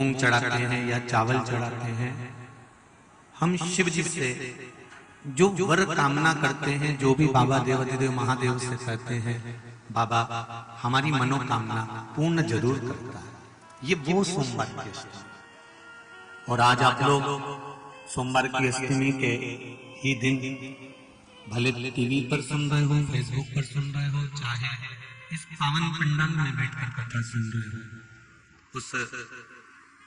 मूंग चढ़ाते हैं या चावल चढ़ाते हैं, हम शिव जी से जो वर कामना करते हैं, जो भी बाबा देवाधिदेव महादेव से कहते हैं, बाबा हमारी मनोकामना पूर्ण जरूर करता है। ये वो सोमवार की अष्टमी, और आज आप लोग सोमवार की अष्टमी के ही दिन भले टीवी पर सुन रहे हो, फेसबुक पर सुन रहे हो, चाहे इस पावन पंडाल में बैठकर कथा सुन रहे हो, उस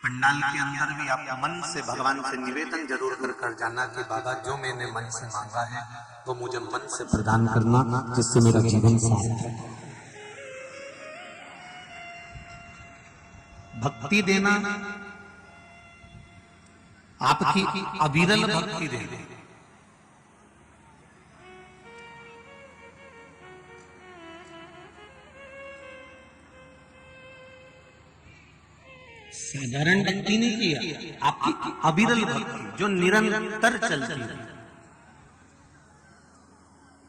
पंडाल के अंदर भी आप मन से भगवान से निवेदन जरूर कर जाना कि बाबा जो मैंने मन से मांगा है वो मुझे मन से प्रदान करना, जिससे मेरा जीवन सार्थक है। भक्ति देना, आपकी अविरल भक्ति देना, साधारण भक्ति नहीं किया, आपकी अविरल भक्ति जो निरंतर चलती है।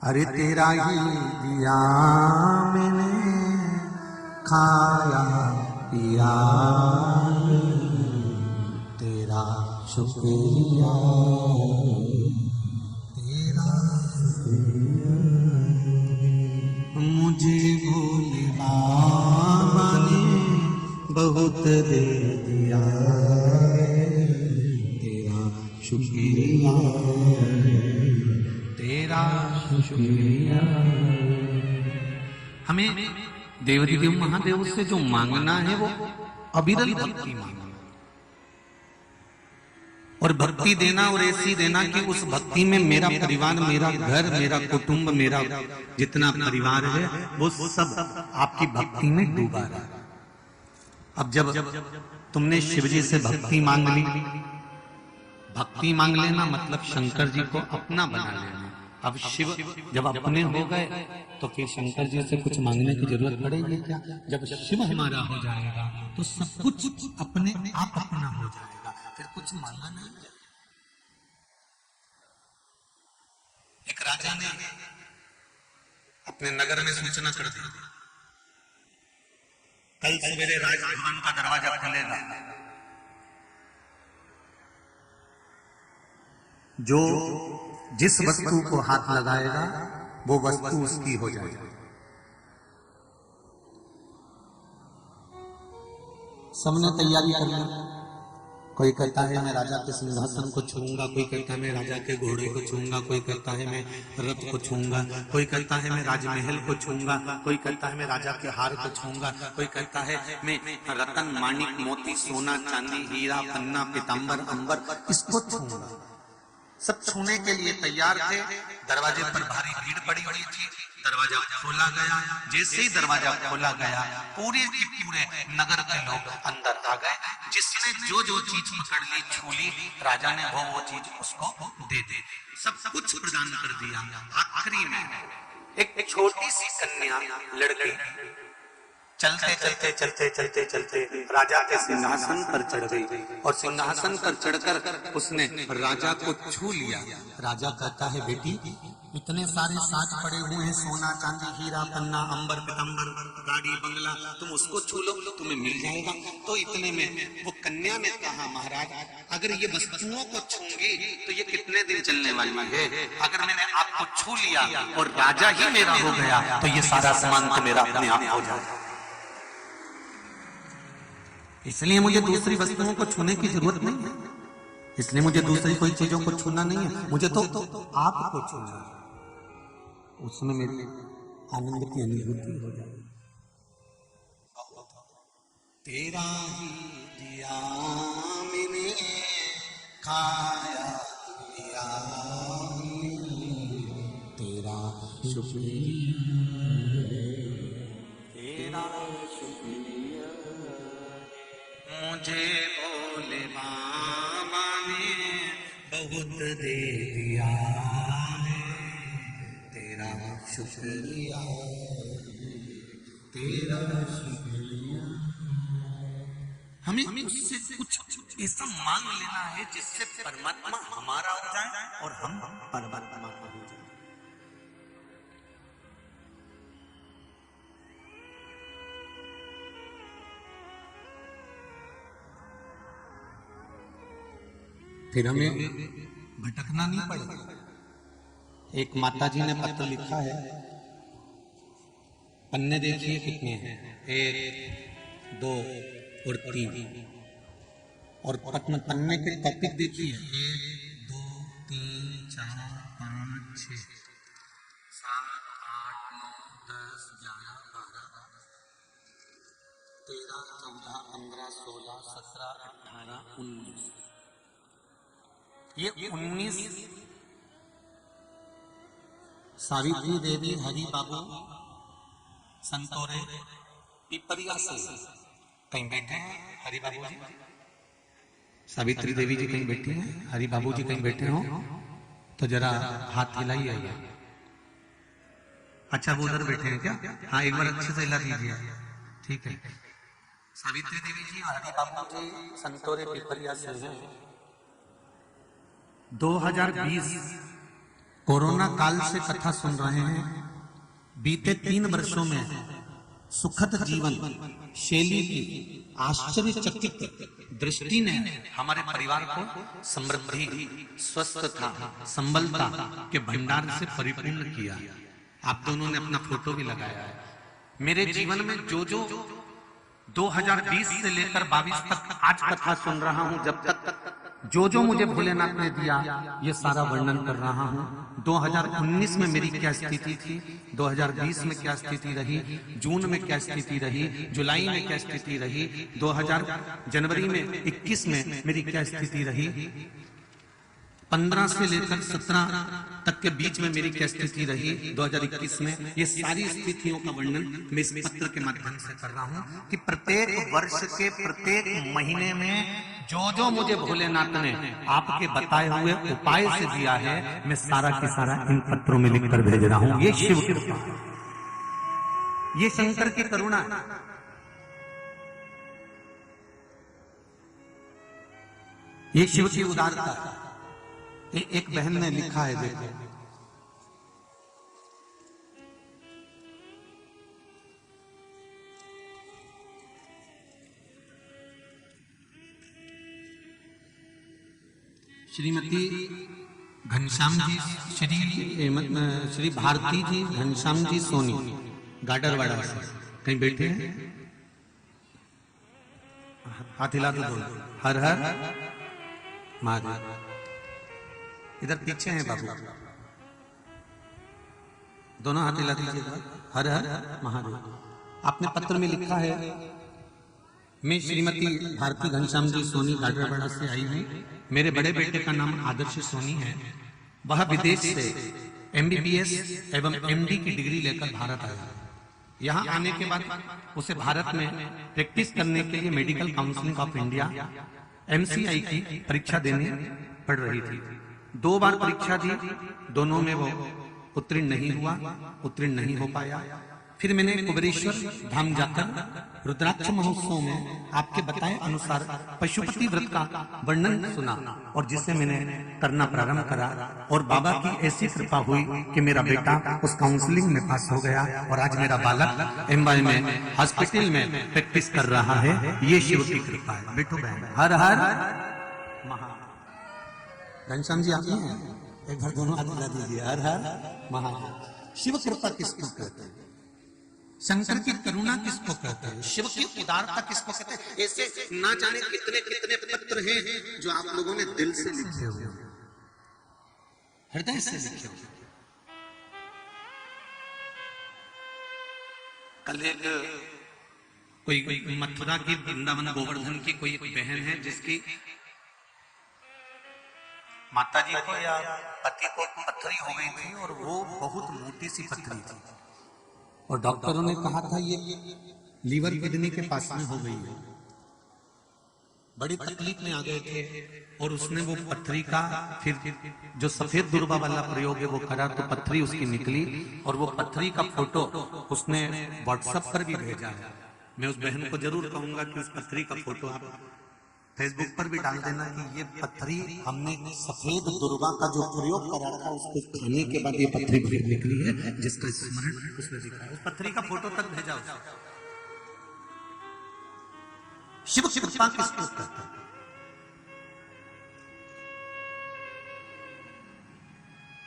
अरे तेरा ही दिया मैंने, खाया पिया तेरा शुक्रिया, तेरा मुझे भोले बाबा ने बहुत दे दिया, तेरा शुक्रिया, तेरा शुक्रिया। हमें देवाधिदेव महादेव से जो मांगना है वो अविरल भक्ति मांगना, और भक्ति देना और ऐसी देना कि उस भक्ति में मेरा परिवार, मेरा घर, मेरा कुटुंब, मेरा जितना परिवार है वो सब आपकी भक्ति में डूबा रहा। अब जब तुमने शिव जी से भक्ति मांग ली, भक्ति मांग लेना मतलब शंकर जी को अपना बना लेना। अब शिव जब अपने हो गए तो फिर शंकर जी से कुछ मांगने की जरूरत पड़ेगी क्या? जब शिव हमारा हो जाएगा तो सब कुछ अपने आप अपना हो जाएगा, फिर कुछ मांगा नहीं। एक राजा ने अपने नगर में सूचना कर दी, कल सवेरे राजभवन का दरवाजा खुलेगा, जो जिस वस्तु को हाथ लगाएगा वो वस्तु उसकी हो जाएगी। सबने तैयारी कर ली। कोई कहता है मैं राजा के सिंहासन को छूऊंगा, कोई कहता है मैं राजा के घोड़े को छूऊंगा, कोई कहता है मैं रथ को छूऊंगा, कोई कहता है मैं राजमहल को छूऊंगा, कोई कहता है मैं राजा के हार को छूऊंगा, कोई कहता है मैं रतन माणिक मोती सोना चांदी हीरा पन्ना पीतांबर अंबर इसको छूऊंगा। सब छूने के लिए तैयार थे। दरवाजे पर भारी भीड़ पड़ी हुई थी। दरवाजा खोला गया। जैसे ही दरवाजा खोला गया पूरे के पूरे नगर के लोग अंदर आ गए। जिसने जो जो चीज पकड़ ली, छू ली, राजा ने वो चीज उसको दे दी, सब कुछ प्रदान कर दिया। आखिरी में एक छोटी सी कन्या लड़की चलते चलते चलते चलते चलते राजा के सिंहासन पर चढ़ गई, और सिंहासन पर चढ़कर उसने राजा को छू लिया। राजा कहता है बेटी इतने सारे साज पड़े हुए हैं, सोना चांदी हीरा पन्ना अंबर पीतांबर गाड़ी बंगला, तुम उसको छू लो तुम्हें मिल जाएगा। तो इतने में वो कन्या ने कहा महाराज अगर ये वस्तुओं को छूंगी तो ये कितने दिन चलने वाली है, अगर मैंने आपको छू लिया और राजा ही मेरा हो गया तो ये सारा सामान तो मेरा अपने आप हो जाएगा, इसलिए मुझे दूसरी वस्तुओं को छूने की जरूरत नहीं है, इसलिए मुझे दूसरी कोई चीजों को छूना नहीं है, मुझे तो आपको छूना है। उसमें मेरी आनंद की अनुभूति हो जाए। तेरा ही दिया मैंने, खाया पिया तेरा शुक्रिया, तेरा शुक्रिया, मुझे भोले बाबा ने बहुत दे दिया, तेरा शुक्रिया, तेरा शुक्रिया। हमें उससे कुछ ऐसा मांग लेना है जिससे परमात्मा हमारा हो जाए और हम परमात्मा का हो जाए। फिर हमें भटकना नहीं पड़ेगा। एक माता जी ने पत्र लिखा है, पन्ने देखिए कितने हैं, 1 2 और 3, और पन्ने के टॉपिक देखिए 1 2 3 4 5 6 7 8 9 10 11 12 13 14 15 16 17 18 19, ये 19 सावित्री देवी हरि बाबू संतोरे पिपरिया से कहीं बैठे हैं। हरि बाबू जी, सावित्री देवी जी कहीं बैठी हैं, हरि बाबू जी कहीं बैठे हो तो जरा हाथ हिलाइए। अच्छा, वो उधर बैठे हैं क्या? हाँ, एक बार अच्छे से हिला दीजिए। ठीक है। सावित्री देवी जी और हरि बाबू जी संतोरे पिपरिया से हैं। 2020 कोरोना काल से कथा सुन रहे हैं। बीते 3 वर्षों में सुखद जीवन शैली की आश्चर्यचकित दृष्टि ने हमारे परिवार को समृद्धि, स्वस्थता, संबलता के भंडार से परिपूर्ण किया। आप दोनों ने अपना फोटो भी लगाया है। मेरे जीवन में जो 2020 से लेकर 22 तक आज कथा सुन रहा हूं, जब तक जो मुझे भोलेनाथ ने दिया, ये सारा वर्णन कर रहा हूं। 2019 में मेरी क्या स्थिति थी, 2020 में क्या स्थिति रही, जून में क्या स्थिति रही, जुलाई में क्या स्थिति रही, 2000 जनवरी में 21 में मेरी क्या स्थिति रही, 15 से लेकर 17 तक के बीच में मेरी क्या स्थिति रही, 2021 में, ये सारी स्थितियों का वर्णन मैं इस पत्र के माध्यम से कर रहा हूं कि प्रत्येक वर्ष के प्रत्येक महीने में जो मुझे भोलेनाथ ने आपके बताए हुए उपाय से दिया है, मैं सारा के सारा इन पत्रों में लिखकर भेज रहा हूं। ये शिव कृपा, ये शंकर की करुणा, ये शिव की उदारता। एक बहन ने लिखा है, देखो, श्रीमती घनश्याम जी, श्री भारती जी घनश्याम जी सोनी, गाडरवाड़ा से कहीं बैठे हैं। हाथ हिला दो। हर हर महादेव। इधर पीछे हैं बाबू, दोनों हाथ हिला दीजिए। हर हर महादेव। आपने पत्र में लिखा है, मैं श्रीमती भारती घनश्याम जी सोनी गाडरवाड़ा से आई हूँ। मेरे बड़े बेटे का नाम आदर्श सोनी है। वह विदेश से MBBS एवं MD की डिग्री लेकर भारत आया। यहाँ आने के बाद उसे भारत में प्रैक्टिस करने के लिए medical council of India MCI की परीक्षा देनी पड़ रही थी। 2 बार परीक्षा दी, दोनों में वो उत्तीर्ण नहीं हो पाया। फिर मैंने कुबेरेश्वर धाम जाकर रुद्राक्ष महोत्सव में आपके बताए अनुसार पशुपति व्रत का वर्णन सुना, और जिसे मैंने करना प्रारंभ करा, और बाबा की ऐसी कृपा हुई कि मेरा बेटा उस काउंसलिंग में पास हो गया, और आज मेरा बालक MY में हॉस्पिटल में प्रैक्टिस कर रहा है। ये शिव की कृपा है। बेटो बहन, हर हर महादेव। घनश्याम जी आप हैं, एक बार दोनों हाथ मिला दीजिए। हर हर महादेव। शिव कृपा किसको कहते हैं? शंकर की करुणा किसको कहते हैं? शिव की उदारता किसको कहते हैं? ऐसे ना जाने कितने कितने पत्र हैं जो आप लोगों ने दिल से लिखे हुए, हृदय से लिखे हुए। कल एक कोई मथुरा की, वृंदावन गोवर्धन की कोई बहन है जिसकी माता जी को या पति को पथरी हो गई थी, और वो बहुत मोटी सी पथरी थी, और डॉक्टरों ने कहा था ये लीवर किडनी के पास में हो गई है। बड़ी तकलीफ में आ गए थे, और उसने वो पथरी का फिर जो सफेद दुर्बा वाला प्रयोग है वो करा, तो पथरी उसकी निकली, और वो पथरी का फोटो उसने व्हाट्सएप पर भी भेजा है। मैं उस बहन को जरूर कहूंगा कि उस पथरी का फोटो आप फेसबुक पर भी डाल देना कि ये पथरी हमने सफेद दुर्बा का जो प्रयोग करा था, उसको खाने के बाद ये पथरी बाहर निकली है, जिसका स्मरण उसने दिखाया। उस पथरी का फोटो तक भेजा उसने। शिव कृपा किसको कहते हैं?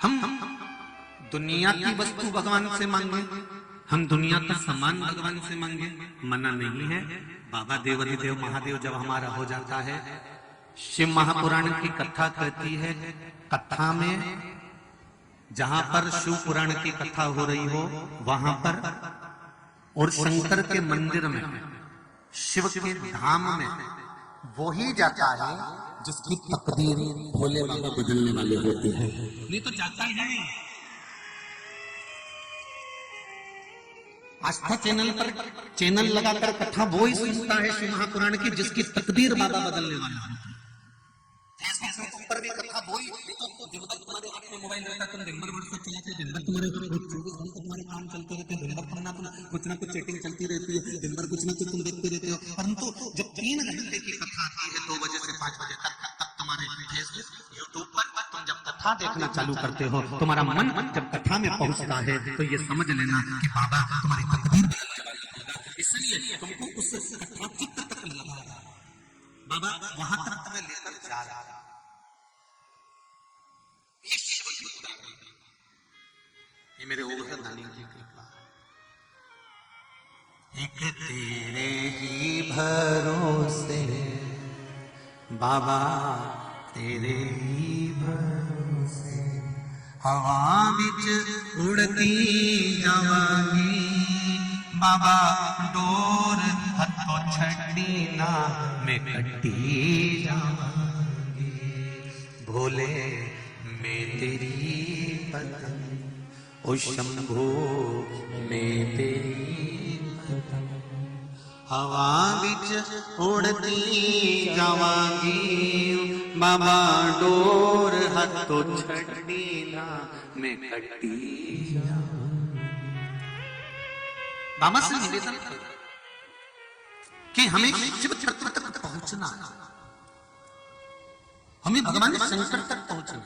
हम दुनिया की वस्तु भगवान से मांगे, हम दुनिया का सामान भगवान से मांगे, मना नहीं है। बाबा देवाधिदेव महादेव जब हमारा हो जाता है, शिव महापुराण की कथा कहती है, कथा में जहां पर शिव पुराण की कथा हो रही हो वहां पर और शंकर के मंदिर में, शिव के धाम में वो ही जाता है जिसकी तकदीर भोले बाबा बदलने वाले होते हैं। नहीं तो जाता ही नहीं। आस्था चैनल पर चैनल लगाकर कथा वो ही सुनता है शिव महापुराण की जिसकी तकदीर बाबा बदलने वाला होता है। फेसबुक पर भी कथा वो ही, दिन भर तुम्हारे हाथ में मोबाइल रहता है, तुम दिन भर व्हाट्सएप चलाते, दिन भर तुम्हारे 24 घंटे तुम्हारे काम चलते रहते हैं, दिन भर पन्ना कुछ ना कुछ चैटिंग चलती रहती है, दिन भर कुछ ना कुछ तुम देखते रहते हो। परंतु जब 3 घंटे की कथा आती है 2 बजे से 5 बजे तक तुम्हारे फेसबुक यूट्यूब पर तुम जब कथा देखना चालू करते हो, तुम्हारा मन जब कथा में पहुंचता है तो ये समझ लेना कि बाबा तुम्हारी तकदीर बदलने वाला होगा। इसलिए तुमको उस कथा चित्त तक लगा, बाबा वहां तक तुम्हें लेकर जा रहा है। ये मेरे ओघर नानी की कृपा। एक तेरे ही भरोसे बाबा, तेरे ही भरोसे हवा बिच उड़ती जावांगी बाबा, डोर हथों छड़ी ना मैं कटी जावांगी। भोले मैं तेरी पतंग, ओ शंभो मैं तेरी पतंग, हवा बिच उड़ती जावांगी बाबा, डोर हथों छड़ी ना मैं कटी जावांगी। बाबा से निवेदन कि हमें शिव तत्व तक पहुंचना, हमें भगवान शंकर तक पहुंचना।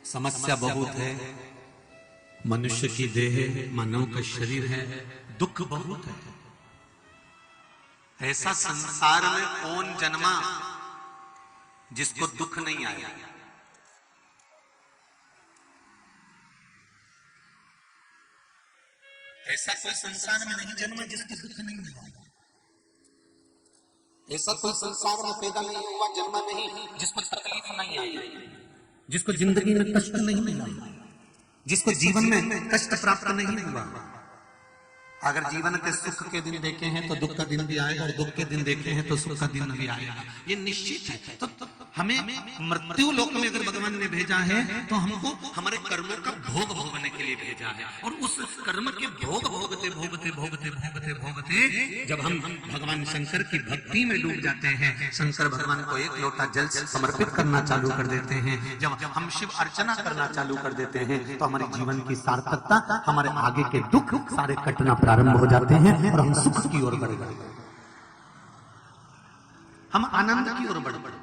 समस्या बहुत है, मनुष्य की देह मानव का शरीर है, दुख बहुत है। ऐसा संसार में कौन जन्मा जिसको दुख नहीं आया? ऐसा कोई संसार में नहीं जन्मा जिसको दुख नहीं मिला। ऐसा कोई संसार में पैदा नहीं हुआ, जन्मा नहीं जिसको तकलीफ नहीं आई, जिसको जिंदगी में कष्ट नहीं मिला, जिसको जीवन में कष्ट प्राप्त नहीं हुआ। अगर जीवन के सुख के दिन देखे हैं तो दुख का दिन भी आएगा, और दुख के दिन देखे हैं तो सुख का दिन भी आएगा, ये निश्चित है। तो हमें मृत्यु लोक में अगर भगवान ने भेजा है तो हमको हमारे कर्मों का भोग भोगने के लिए भेजा है, और उस कर्म के भोग भोगते भोगते भोगते भोगते भोगते जब हम भगवान शंकर की भक्ति में डूब जाते हैं, शंकर भगवान को एक लोटा जल समर्पित करना चालू कर देते हैं, जब हम शिव अर्चना करना चालू कर देते हैं, तो हमारे जीवन की सार्थकता, हमारे आगे के दुख सारे कटना प्रारंभ हो जाते हैं और हम सुख की ओर बढ़ गए, हम आनंद की ओर बढ़ गए।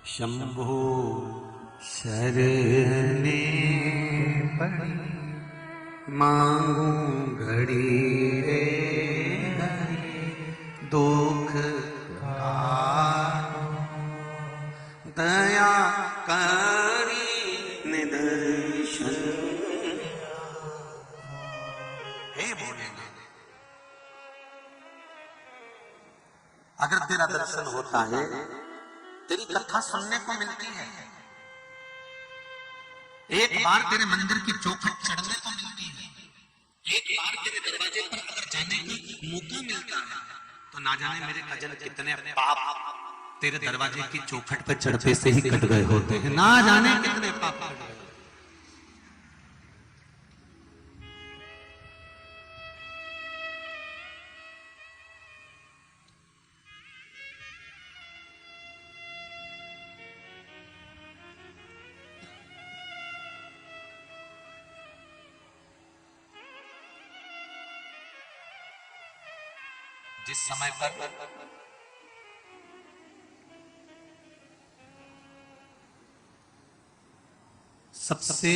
शंभो शरणे पड़ी मांगू घड़ी रे दुख दया करी निदर्शन। हे भोलेनाथ, अगर तेरा दर्शन होता है, तेरी कथा सुनने को मिलती है, एक बार तेरे मंदिर की चौखट चढ़ने को मिलती है, एक बार तेरे दरवाजे पर अगर जाने का मौका मिलता है, तो ना जाने मेरे कजन कितने पाप तेरे दरवाजे की चौखट पर चढ़ते से ही कट गए होते हैं, ना जाने कितने पाप कट गए। जिस समय पर सबसे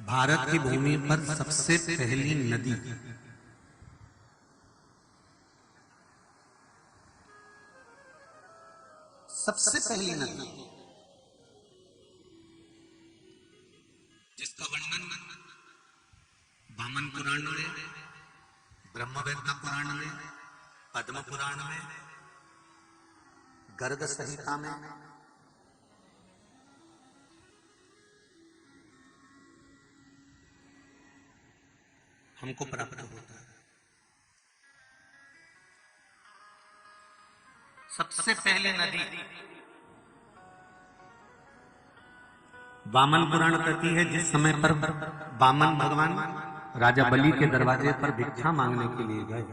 भारत की भूमि पर सबसे पहली नदी जिसका वर्णन वामन पुराण में, ब्रह्मवेत्ता पुराण में, पद्म पुराण में, गर्ग संहिता में, हमको प्राप्त होता है। सबसे पहले नदी वामन पुराण कहती है जिस समय पर वामन भगवान राजा बलि के दरवाजे पर भिक्षा मांगने के लिए गए।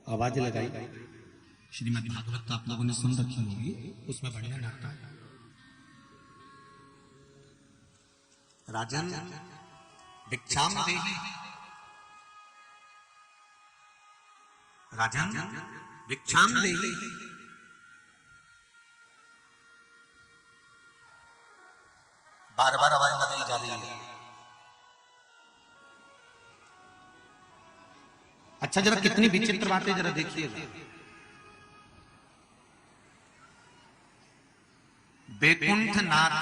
आवाज लगाई। श्रीमद् भागवत तो आप लोगों ने सुन रखी होगी, उसमें वर्णन आता है। राजन भिक्षाम देहि, राजन भिक्षाम देहि। बार बार आवाज लगाई जा रही है। अच्छा जरा कितनी विचित्र बातें जरा देखिएगा। बैकुंठ नाथ,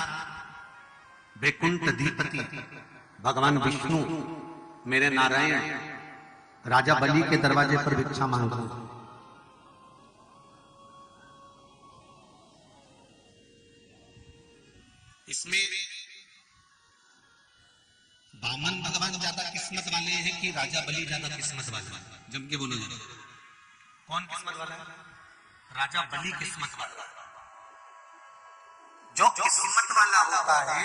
बैकुंठ अधिपति भगवान विष्णु, मेरे नारायण राजा बलि के दरवाजे पर भिक्षा मांग रहे हैं। इसमें वामन भगवान ज्यादा किस्मत वाले हैं कि राजा बलि ज्यादा किस्मत वाले? जम के बोलो जरा, कौन किस्मत वाला है? राजा बलि किस्मत वाला। जो किस्मत वाला होता है,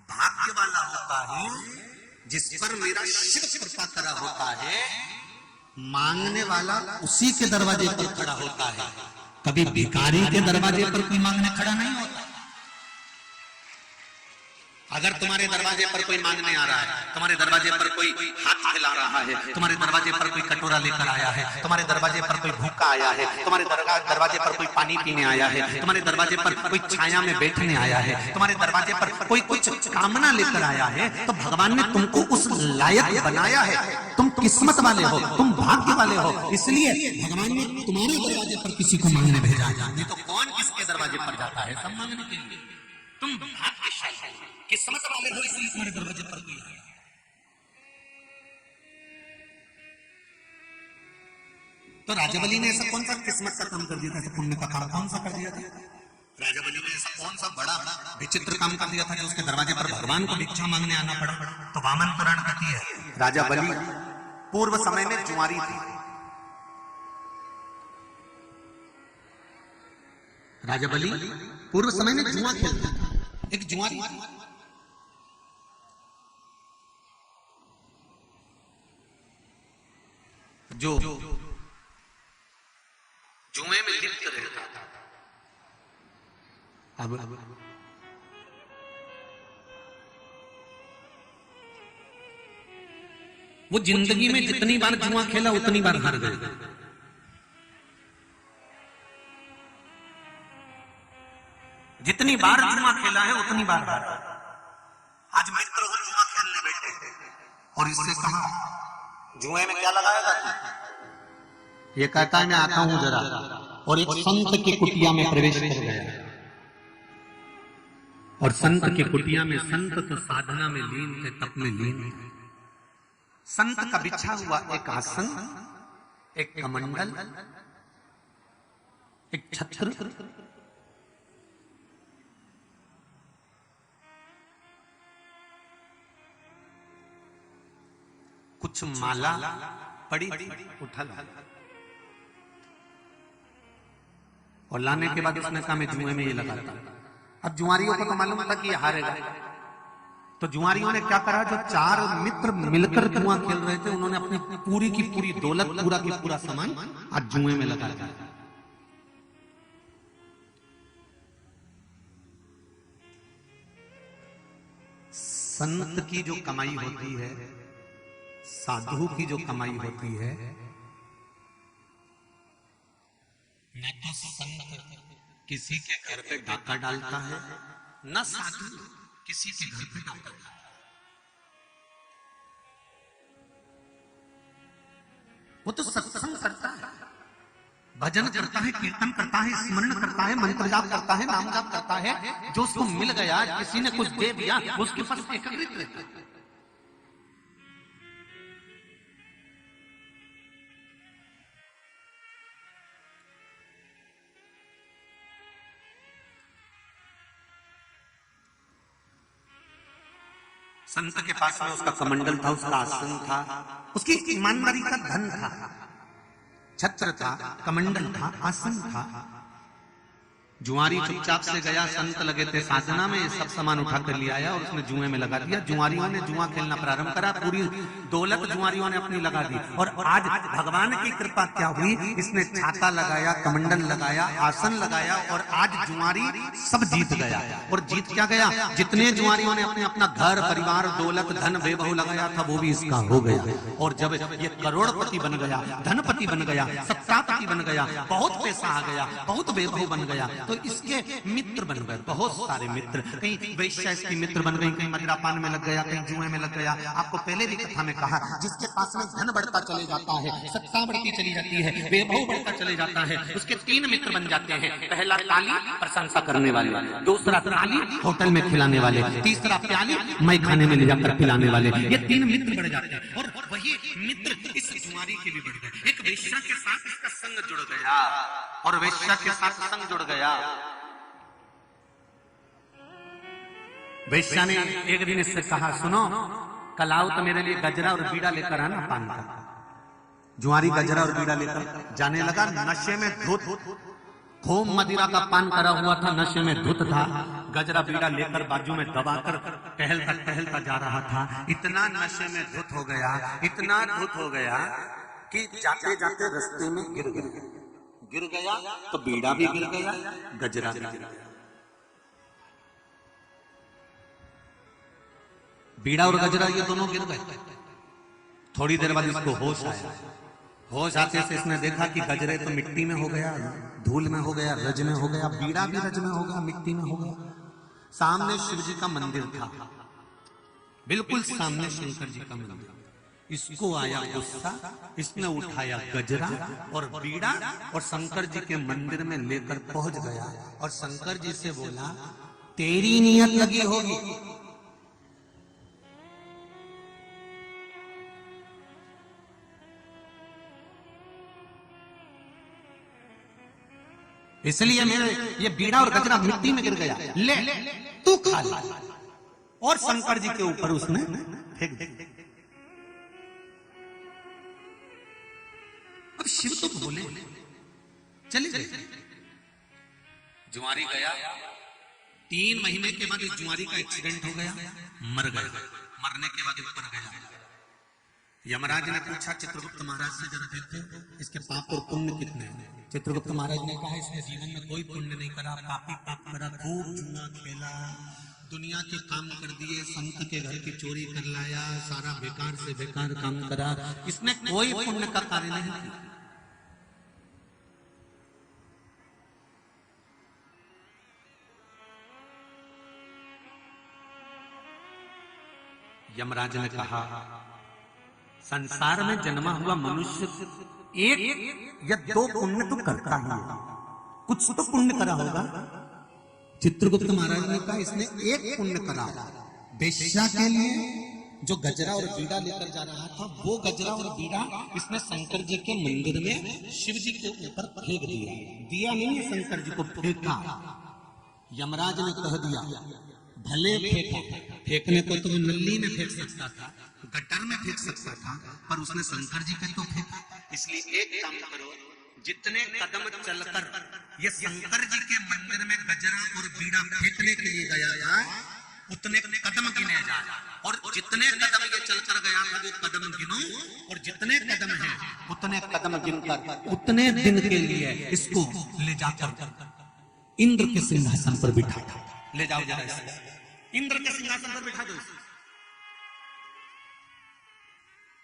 भाग्य वाला होता है, जिस पर मेरा शिव कृपा करा होता है, मांगने वाला उसी के दरवाजे पर खड़ा होता है। कभी भिखारी के दरवाजे पर कोई मांगने खड़ा नहीं होता। अगर तुम्हारे दरवाजे पर कोई मांगने आ रहा है, तुम्हारे दरवाजे पर कोई हाथ फैला रहा है, तुम्हारे दरवाजे पर कोई कटोरा लेकर आया है, तुम्हारे दरवाजे पर कोई भूखा आया है, तुम्हारे दरवाजे पर कोई पानी पीने आया है, तुम्हारे दरवाजे पर कोई छाया में बैठने आया है, तुम्हारे दरवाजे पर कोई कुछ कामना लेकर आया है, तो भगवान ने तुमको उस लायक बनाया है। तुम किस्मत वाले हो, तुम भाग्य वाले हो, इसलिए भगवान ने तुम्हारे दरवाजे पर किसी को मांगने भेजा है। नहीं तो कौन किसके दरवाजे पर जाता है? सब मांगने के लिए। तुम भाग्यशाली हो, किस्मत वाले हो, इसलिए तुम्हारे दरवाजे पर कोई आया। तो राजा बलि ने ऐसा कौन सा किस्मत का काम कर दिया था? ऐसा पुण्य का काम कौन सा कर दिया था? राजा बलि ने ऐसा कौन सा बड़ा विचित्र काम कर दिया था कि उसके दरवाजे पर भगवान को भिक्षा मांगने आना पड़ा? तो वामन पुराण कहती है राजा बलि पूर्व समय में जुआरी थी। राजा बलि पूर्व समय में जुआ खेलता था। एक जुआरी जो जुए में लिप्त रहता था। अब वो जिंदगी में जितनी बार जुआ खेला उतनी बार हार गए। जितनी बार जुआ खेला है उतनी बार हारा। आज मित्र वो जुआ खेलने बैठे और इससे कहा जुए में क्या लगाएगा? ये कहता है मैं आता हूं जरा, और एक संत की कुटिया में प्रवेश कर गया। और संत की कुटिया में संत तो साधना में लीन थे, तप में लीन थे। संत का बिछा हुआ एक आसन, एक कमंडल, एक छत्र, कुछ माला पड़ी उठा ला। और लाने के बाद उसने कहा मैं जुए में ये लगाता। अब जुआरियों को तो मालूम था कि ये हारेगा, तो जुआरियों ने क्या करा, जो चार मित्र मिलकर जुआ खेल रहे थे, उन्होंने अपनी पूरी की पूरी दौलत, पूरा की पूरा सामान आज जुए में लगा दिया। संत की जो कमाई होती है, साधु की जो कमाई होती है, न तो संत किसी के घर पे डाका डालता है, न साधु किसी के घर पे डाका डालता है। वो तो सत्संग करता है, भजन करता है, कीर्तन करता है, स्मरण करता है, मंत्र जाप करता है, नाम जाप करता है। जो उसको मिल गया, किसी ने कुछ दे दिया, उसके पास एकत्रित रहता है। संत के पास में उसका कमंडल था, उसका आसन था, उसकी ईमानदारी का धन था, छत्र था, कमंडल था, आसन था। जुआरी चुपचाप से गया, संत लगे थे साधना में, सब सामान उठा कर ले आया और उसने जुए में लगा दिया। जुआरियों ने जुआ खेलना प्रारंभ करा, पूरी दौलत जुआरियों ने अपनी लगा दी। और आज भगवान की कृपा क्या हुई, इसने छाता लगाया, कमंडल लगाया, आसन लगाया और आज जुआरी सब जीत गया। और जीत क्या गया, जितने जुआरियों ने अपने अपना घर परिवार दौलत धन वैभव लगाया था वो भी इसका हो गया। और जब ये करोड़पति बन गया, धनपति बन गया, सत्तापति बन गया, बहुत पैसा आ गया, बहुत वैभव बन गया, तो इसके मित्र बन गए, बहुत सारे मित्र। कहीं वैश्या इसकी मित्र बन गई, कहीं मदिरापान में लग गया, कहीं जुए में लग गया। आपको पहले भी कथा में कहा, जिसके पास में धन बढ़ता चले जाता है, सत्ता बढ़ती चली जाती है, वैभव बढ़ता चले जाता है, उसके तीन मित्र बन जाते हैं। पहला ताली प्रशंसा करने वाले, दूसरा ताली होटल में खिलाने वाले, तीसरा प्याली मैं खाने में ले जाकर पिलाने वाले। ये तीन मित्र बढ़ जाते हैं। और वही मित्र इस जुआरी के भी बढ़ गए। एक वेश्या के साथ इसका संग जुड़ गया और वेश्या के साथ संग जुड़ गया। वेश्या ने एक दिन इससे कहा, सुनो कल आओ तो मेरे लिए गजरा और बीड़ा लेकर आना पान का। जुआरी गजरा और बीड़ा लेकर जाने लगा। नशे में धुत, खूब मदिरा का पान करा हुआ था, नशे में धुत था। गजरा बीड़ा लेकर बाजू में दबाकर टहलता जा रहा था। इतना नशे में धुत हो गया, इतना धुत हो गया कि जाते जाते रास्ते में गिर गया तो बीड़ा भी गिर गया, गजरा भी गिर गया। बीड़ा और गजरा ये दोनों गिर गए। थोड़ी देर बाद इसको होश आया। होश आते से इसने देखा कि गजरे तो मिट्टी में हो गया, धूल में हो गया, रज में हो गया, बीड़ा भी रज में हो गया, मिट्टी में हो गया। सामने शिव जी का मंदिर था, बिल्कुल सामने शंकर जी का मंदिर। इसको आया गुस्सा, इसने उठाया गजरा और बीड़ा और शंकर जी के मंदिर में लेकर पहुंच गया और शंकर जी से बोला, तेरी नियत लगी होगी, इसलिए मेरे ये बीड़ा और गजरा मिट्टी में गिर गया, ले तू खा ले। और शंकर जी के ऊपर उसने फेंक दिया। अब शिव तो बोले चले गए। जुआरी गया, 3 महीने के बाद इस जुआरी का एक्सीडेंट हो गया, मर गया। मरने के बाद ऊपर गया। यमराज ने पूछा चित्रगुप्त महाराज से, जरा देखो इसके पाप और पुण्य कितने हैं। चित्रगुप्त महाराज ने कहा, इसने जीवन में कोई पुण्य नहीं करा, पापी पाप करा, खूब जुआ खेला, दुनिया के काम कर दिए, संत के घर की चोरी कर लाया, सारा बेकार से बेकार काम करा, इसने कोई पुण्य का कार्य नहीं किया। यमराज ने कहा, संसार में जन्मा हुआ मनुष्य एक या 2 पुण्य तो करता ही है, कुछ तो पुण्य करा होगा। चित्रगुप्त महाराज ने कहा, इसने एक पुण्य करा, वेश्या के लिए जो गजरा और बीड़ा लेकर जा रहा था, वो गजरा और बीड़ा इसने शंकर जी के मंदिर में शिव जी के ऊपर फेंक दिया। दिया नहीं है, शंकर जी को फेंका। यमराज ने कह दिया, भले फेंका, फेंकने को तो नल्ली में फेंक सकता था, गटर में फेंक सकता था, पर उसने शंकर जी के तो फेंका। इसलिए एक काम करो, जितने कदम चलकर ये शंकर जी के मंदिर में गजरा और बीड़ा फेंकने के लिए गया था, उतने कदम गिने जा, और जितने कदम ये चलकर गया था वो कदम गिनो, और जितने कदम हैं उतने कदम गिनकर उतने दिन के लिए इसको ले जाकर इंद्र के सिंहासन पर बिठा, ले जाओ जरा इसे, इंद्र के सिंहासन पर बिठा दो।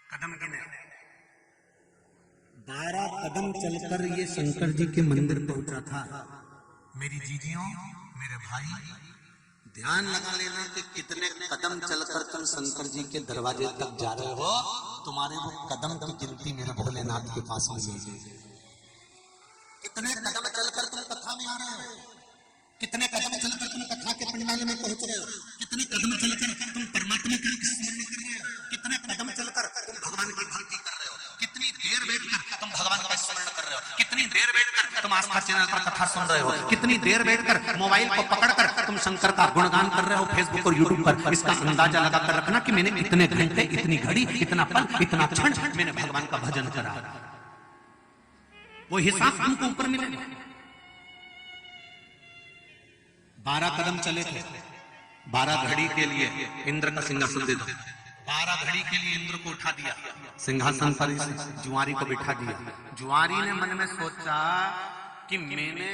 कदम गिने, 12 कदम चलकर ये शंकर जी के मंदिर पहुंचा था। मेरी जीजियों, मेरे भाई, ध्यान लगा लेना कि कितने कदम चलकर तुम शंकर जी के दरवाजे तक जा रहे हो, तुम्हारे वो कदम की गिनती मेरे भोलेनाथ के पास मिलेगी। कितने कदम चलकर तुम कथा में आ रहे हो, कितने कदम चलकर तुम कथा के पंडाल में पहुंच रहे हो, कितने कदम चलकर तुम परमात्मा का स्मरण कर रहे हो, कितने कदम चलकर तुम भगवान की भक्ति कर रहे हो, कितनी देर बैठकर तुम भगवान का स्मरण कर रहे हो, कितनी देर बैठकर तुम आस्था चैनल पर कथा सुन रहे हो, कितनी देर बैठकर मोबाइल को पकड़कर तुम शंकर का गुणगान कर रहे हो फेसबुक और यूट्यूब पर। इसका अंदाजा लगाकर रखना कि मैंने इतने घंटे, इतनी घड़ी, इतना पल, इतना क्षण मैंने भगवान का भजन करा। वो हिसाब तुमको ऊपर मिलेगा। 12 कदम चले थे, 12 घड़ी के लिए इंद्र का सिंहासन दे दो। 12 घड़ी के लिए इंद्र को उठा दिया, सिंहासन पर जुआरी को बिठा दिया। जुआरी ने मन में सोचा कि मैंने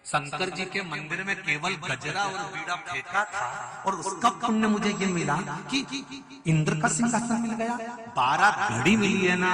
शंकर जी के मंदिर में केवल गजरा और बीड़ा फेंका था और उसका पुण्य मुझे ये मिला कि इंद्र का सिंहासन मिल गया। 12 घड़ी मिली है ना,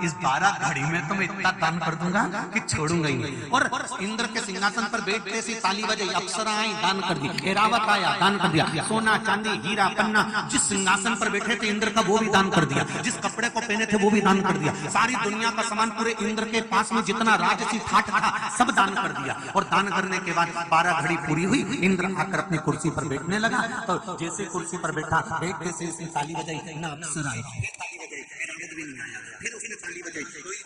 इस 12 घड़ी में तो मैं इतना दान कर दूंगा कि छोड़ूंगा ही नहीं। और इंद्र के सिंहासन पर बैठते सी ताली बजाई, अप्सरा आई दान कर दी, ऐरावत आया दान कर दिया, सोना चांदी हीरा पन्ना जिस सिंहासन पर बैठे थे इंद्र का वो भी दान कर दिया, जिस कपड़े को पहने थे वो भी दान कर दिया, सारी दुनिया का सामान पूरे इंद्र के पास में जितना राजसी ठाठ था सब दान कर दिया। और दान करने के बाद 12 घड़ी पूरी हुई, इंद्र आकर अपनी कुर्सी पर बैठने लगा। तो जैसे कुर्सी पर बैठा, बैठते से उसने ताली बजाई, ना अप्सरा आई, ताली बजाई, ऐरावत भी नहीं आया, फिर उसने ताली बजाई, कोई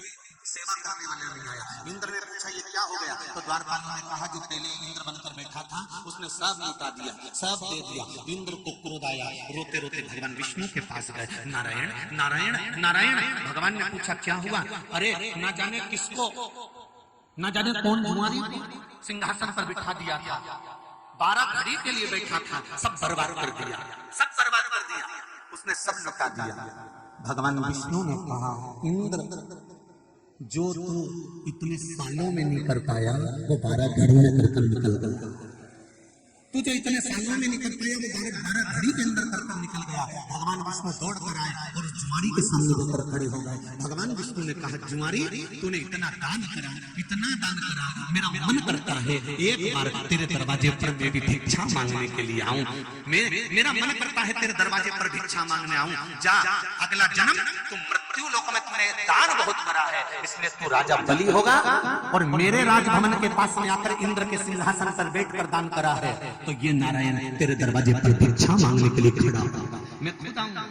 सेवा करने वाला नहीं आया। इंद्र ने पूछा ये क्या हो गया, तो द्वारपालों ने कहा जो पहले इंद्र बनकर बैठा था उसने सब लुटा दिया, सब दे दिया। इंद्र को क्रोध आया, रोते रोते भगवान विष्णु के पास गए, नारायण नारायण नारायण। भगवान ने पूछा क्या हुआ, अरे ना जाने किसको, ना जाने कौन जुआरी सिंहासन पर बिठा दिया था, 12 घड़ी के लिए बैठा था, सब बर्बाद कर दिया, सब बर्बाद कर दिया, उसने सब लुटा दिया। भगवान विष्णु ने कहा इंद्र जो तू इतने सालों में नहीं कर पाया वो 12 घड़ी में करकर निकल गया, तू जो इतने सालों में निकल पाया वो 12 घड़ी के अंदर करकर निकल गया। भगवान विष्णु दौड़ कर आए और जुआरी के सामने होकर खड़े हो गए। भगवान विष्णु ने कहा जुआरी तूने इतना दान करा, इतना दान करा, मेरा मन करता है एक बार तेरे दरवाजे पर मैं भी भिक्षा मांगने के लिए आऊं, मेरा मन करता है तेरे दरवाजे पर भिक्षा मांगने आऊं। जा, अगला जन्म तुम मृत्यु लोक में तुमने दान बहुत करा है, इसलिए तू राजा बलि होगा और मेरे राजभवन के पास में आकर इंद्र के सिंहासन पर बैठकर दान करा है, तो ये नारायण तेरे दरवाजे पर भिक्षा मांगने के लिए खड़ा होगा, मैं खुद आऊंगा।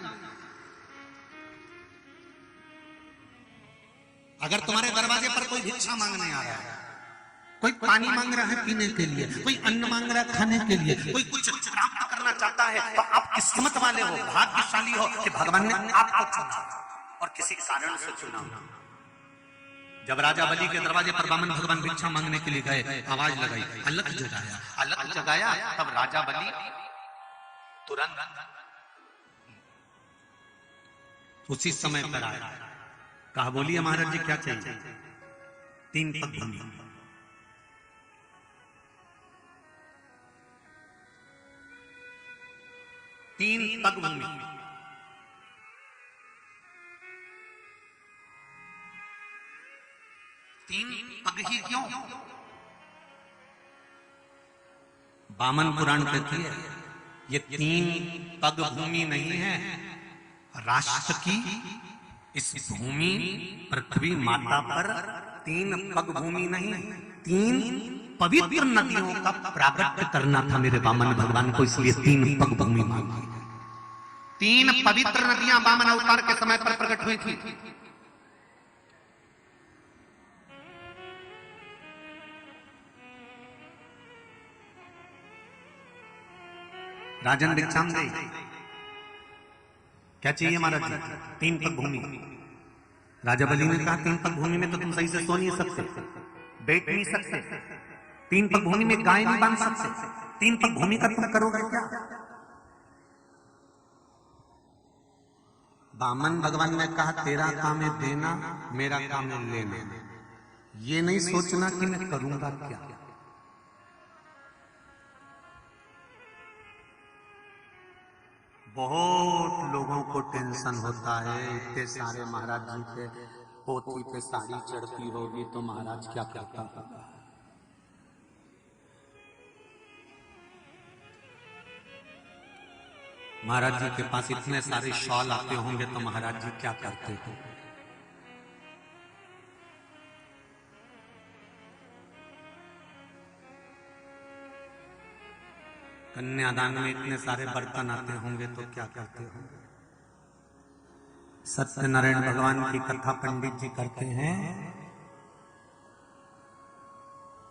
अगर तुम्हारे दरवाजे पर कोई भिक्षा मांगने आ रहा है, कोई पानी मांग रहा है पीने के लिए, कोई अन्न मांग रहा है खाने के लिए, कोई कुछ प्राप्त करना चाहता है, तो आप किस्मत वाले हो, भाग्यशाली हो कि भगवान ने आपको चुना और किसी कारण से चुना। जब राजा बलि के दरवाजे पर वामन भगवान भिक्षा मांगने के लिए गए, आवाज लगाई, अलख जगाया, अलख जगाया, तब राजा बलि तुरंत उसी समय पर आया, कहा बोलिए महाराज जी क्या चाहिए। 3 पग भूमि, 3 पग भूमि, 3 पग ही क्यों? वामन पुराण कहती है ये 3 पग भूमि नहीं है, राष्ट्र की इस भूमि पृथ्वी माता पर 3 पग भूमि नहीं, 3 पवित्र नदियों का प्रागट्य करना था मेरे वामन भगवान को, इसलिए 3 पग भूमि मांगी। 3 पवित्र नदियां वामन अवतार के समय पर प्रकट हुई थी। राजन भिक्षाम दे, क्या चाहिए महाराज जी? 3 पग भूमि। राजा बलि ने कहा 3 पग भूमि में तो तुम सही से सो नहीं सकते, बैठ नहीं सकते, 3 पग भूमि में गाय नहीं बांध सकते, 3 पग भूमि का तुम करोगे क्या? वामन भगवान ने कहा तेरा काम है देना, मेरा काम है लेना, ये नहीं सोचना कि मैं करूंगा क्या। बहुत लोगों को टेंशन होता है, इतने सारे महाराज जी के पोथी पे साड़ी चढ़ती होगी तो महाराज क्या कहता होगा। महाराज जी के पास इतने सारे शॉल आते होंगे तो महाराज जी क्या करते हो? कन्यादान में इतने सारे बर्तन आते होंगे तो क्या करते होंगे? सत्यनारायण भगवान की कथा पंडित जी करते हैं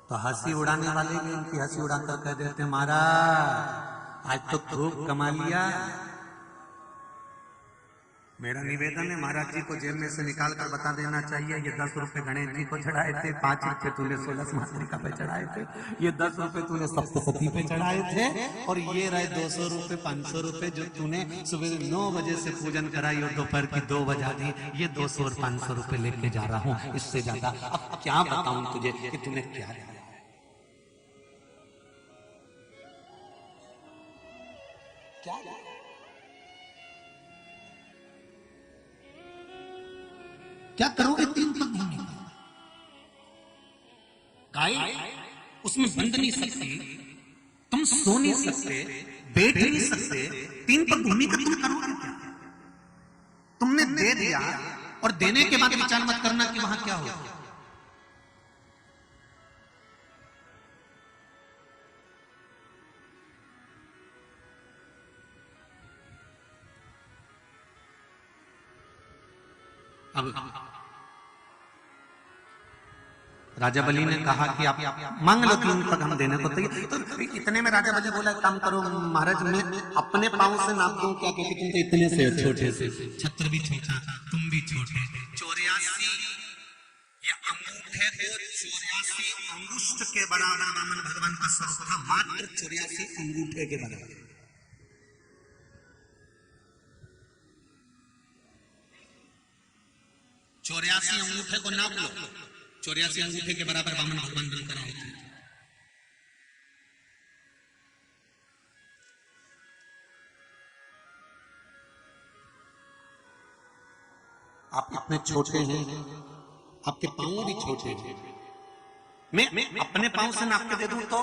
तो हंसी उड़ाने वाले भी उनकी हंसी उड़ाकर कह देते हैं महाराज आज तो खूब कमा लिया। मेरा निवेदन है महाराज जी को जेब में से निकाल कर बता देना चाहिए ये 10 रुपए गणेश जी को चढ़ाए थे, 5 रुपए तूने 16 मातृका पे चढ़ाए थे, ये 10 रुपए तूने सप्तशती पे चढ़ाए थे और ये रहे 200 रुपए 500 रुपए जो तूने सुबह 9 बजे से पूजन कराई और दोपहर की 2 बजा दी, ये 200 और 500 रुपए लेके जा रहा हूँ, इससे ज्यादा अब क्या बताऊं तुझे कि तूने क्या लिया। क्या करोगे 3 पग भूमि गाय उसमें बंध नहीं सकती, तुम सो नहीं सकते, बैठ नहीं सकते, 3 पग भूमि का तुम करोगे क्या? तुमने दे दिया और देने के बाद विचार मत करना कि वहां क्या होगा। अब राजा बलि ने कहा कि आप मांग लो 3 पग हम देने को तैयार। तो इतने में राजा बलि बोला काम करो महाराज मैं अपने पांव से नाप दूं क्या, क्योंकि तुम तो इतने से छोटे से, छत्र भी छोटा तुम भी छोटे, 84 या अंगूठे को 84 अंगुष्ठ के बराबर वामन भगवान का स्वरूप था, मात्र 84 अंगूठे के बराबर। चौरासी अंगूठे को नाप लो, 84 अंगूठे के बराबर वामन भगवान बनकर आए थे। आप इतने छोटे हैं, आपके पांव भी छोटे हैं, मैं अपने पांव से नाप के दे दूं तो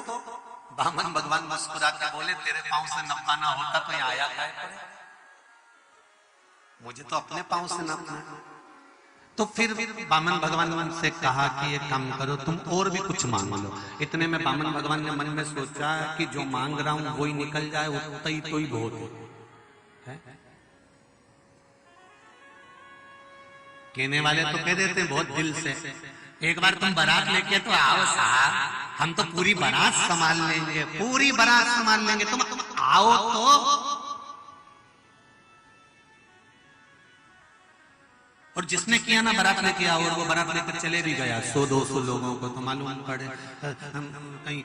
वामन भगवान मुस्कुरा के बोले तेरे पांव से नपाना होता तो यहाँ आया क्या, मुझे तो अपने पांव से नापना। तो फिर वामन भगवान से कहा कि ये काम करो तुम और भी कुछ मांग लो। इतने में वामन भगवान ने मन में सोचा कि जो मांग रहा हूं वही निकल जाए उतना ही तो ही बहुत है। कहने वाले तो कह देते हैं बहुत दिल से, एक बार तुम बारात लेके तो आओ साहब, हम तो पूरी बारात संभाल लेंगे, पूरी बारात संभाल लेंगे, तुम आओ तो। और जिसने किया ना बारात लेके आओ और वो बारात लेकर चले भी गया 100-200 लोगों को, तो मालूम पड़े कहीं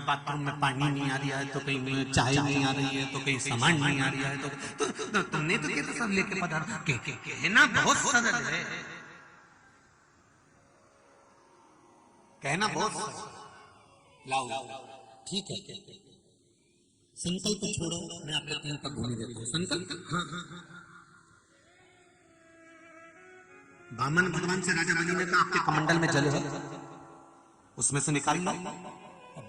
बाथरूम में पानी नहीं आ रहा है, तो कहीं चाय नहीं आ रही है, तो कहीं सामान नहीं आ रहा है, तो तुमने तो क्या सब लेके पधार। कहना बहुत सरल है, कहना बहुत लाओ ठीक है, संकल्प छोड़ो, मैं आपको 3 पग भूमि देता हूं, संकल्प। हाँ हाँ हाँ, वामन भगवान से राजा बलि ने कहा आपके कमंडल में जल है उसमें से निकाल लो।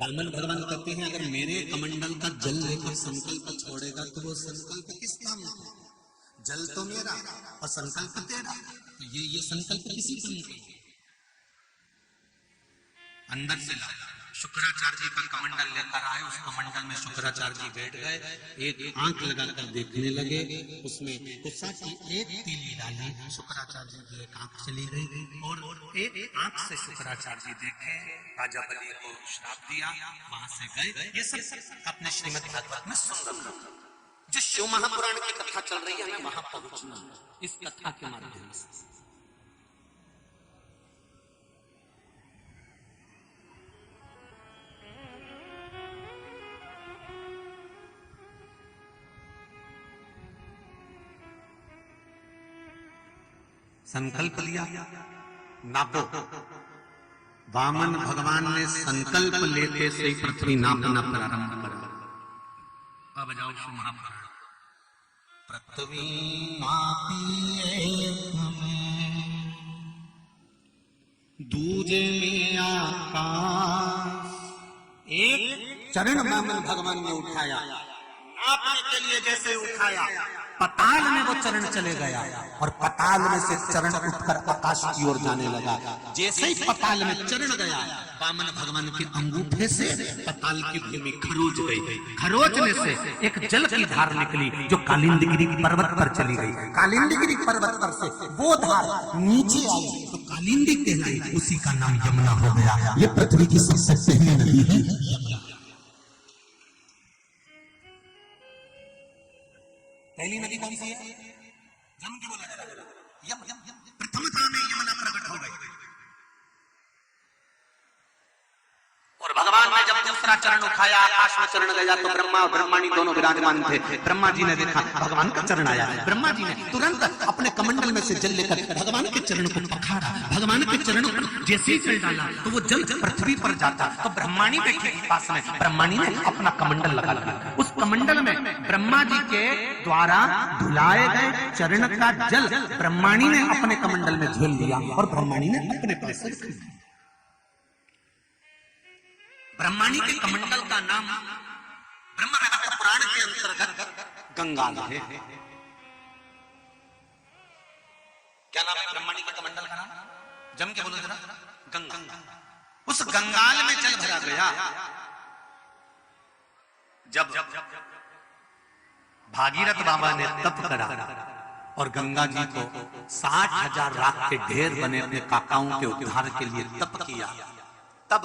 वामन भगवान कहते हैं अगर मेरे कमंडल का जल लेकर संकल्प छोड़ेगा तो वो संकल्प किस काम का, जल तो मेरा और संकल्प तेरा, तो ये संकल्प किसी काम का। अंदर से ला शुक्राचार्य जी का कमंडल लेकर आए, उस कमंडल में शुक्राचार्य जी बैठ गए, एक आंख लगाकर देखने लगे, उसमें गुस्सा की एक तीली डाली, शुक्राचार्य जी की एक आंख चली गई और एक आंख से शुक्राचार्य जी देखे, राजा बलि को श्राप दिया, वहां से गए। ये सब अपने श्रीमद् भागवत में सुन रखा। जिस शिव महापुराण की कथा चल रही है हमें वहां पहुंचना इस कथा के माध्यम से। संकल्प लिया, नापो। वामन भगवान ने संकल्प लेते से ही पृथ्वी नापना प्रारंभ करा। अब जाओ शिव महापुराण। पृथ्वी नापी दूजे में आकाश, एक चरण वामन भगवान ने उठाया, आपने के लिए जैसे उठाया, पताल में वो चरण चले गया और पताल में से चरण उठकर आकाश की ओर जाने लगा। जैसे ही पताल में चरण गया, वामन भगवान के अंगूठे से पताल की भूमि खरोच गई। खरोचने से एक जल की धार निकली जो कालिंदगिरी पर्वत पर चली गई। कालिंदगिरी पर्वत पर से वो धार नीचे आई तो कालिंदी कहलाई, उसी का नाम यमुना हो गया। ये पृथ्वी की सबसे पहली नदी है यमुना। पहली नदी कौन सी है? यम की बोला जाता है। यम प्रथमता में यमुना प्रकट हो गई। और भगवान ने जब दूसरा चरण उठाया, आकाश में चरण गया तो ब्रह्मा और ब्रह्माणी दोनों विराजमान थे। ब्रह्मा जी ने देखा भगवान का चरण आया, ब्रह्मा जी ने तुरंत अपने कमंडल में से जल लेकर भगवान के चरण को पखारा। भगवान के चरणों पर जैसे ही जल डाला तो वो जल पृथ्वी पर जाता। तो ब्रह्माणी बैठी पास में, ब्रह्माणी ने अपना कमंडल लगा लिया। उस कमंडल में ब्रह्मा जी के द्वारा धुलाए गए चरण का जल ब्रह्माणी ने अपने कमंडल में झेल लिया और ब्रह्माणी ने अपने पास रख लिया। ब्रह्माणी के कमंडल का नाम ब्रह्म रहस्य पुराण के अंतर्गत गंगाल है। क्या नाम है ब्रह्माणी के कमंडल का नाम? जम के बोलो जरा। गंगा। उस गंगाल में जल भरा गया। जब भागीरथ बाबा ने तप करा और गंगा जी को 60,000 राख के ढेर बने अपने काकाओं के उद्धार के लिए तप किया, तब